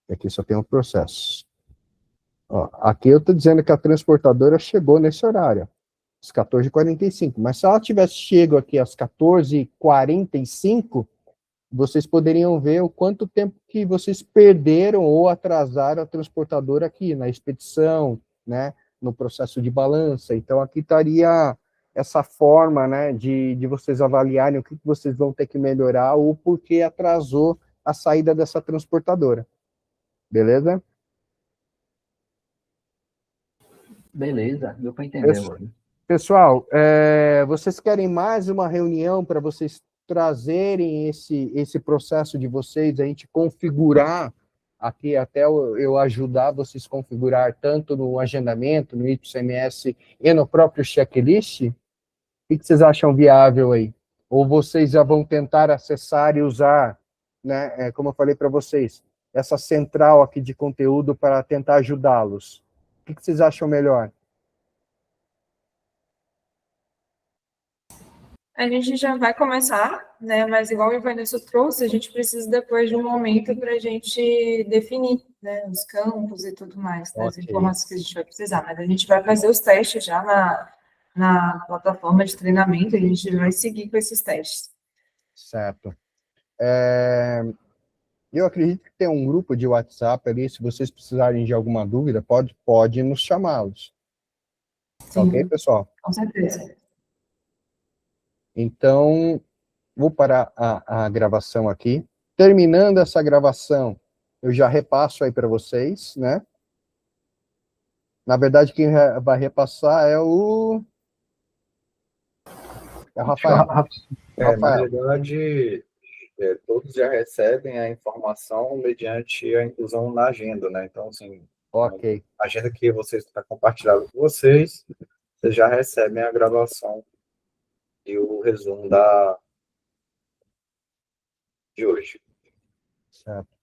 Aqui só tem um processo. Ó, aqui eu tô dizendo que a transportadora chegou nesse horário, às 14h45. Mas se ela tivesse chego aqui às 14h45, vocês poderiam ver o quanto tempo que vocês perderam ou atrasaram a transportadora aqui, na expedição, né, no processo de balança. Então, aqui estaria essa forma, né, de vocês avaliarem o que vocês vão ter que melhorar ou por que atrasou a saída dessa transportadora. Beleza? Beleza, deu para entender agora. Pessoal, vocês querem mais uma reunião para vocês trazerem esse processo de vocês, a gente configurar aqui, até eu ajudar vocês a configurar tanto no agendamento, no IPCMS e no próprio checklist? O que vocês acham viável aí? Ou vocês já vão tentar acessar e usar, né, como eu falei para vocês, essa central aqui de conteúdo para tentar ajudá-los? O que vocês acham melhor? A gente já vai começar, né? Mas igual o Vanessa trouxe, a gente precisa depois de um momento para a gente definir, né, os campos e tudo mais, né, as Ok. informações que a gente vai precisar. Mas a gente vai fazer os testes já na plataforma de treinamento, e a gente vai seguir com esses testes. Certo. Eu acredito que tem um grupo de WhatsApp ali, se vocês precisarem de alguma dúvida, pode nos chamá-los. Sim, Ok, pessoal? com certeza. Então, vou parar a gravação aqui. Terminando essa gravação, eu já repasso aí para vocês, né? Na verdade, quem vai repassar é o Rafael. Na Rafael, verdade, todos já recebem a informação mediante a inclusão na agenda, né? Então, assim, ok. a agenda que vocês está compartilhada com vocês já recebem a gravação e o resumo de hoje. Certo.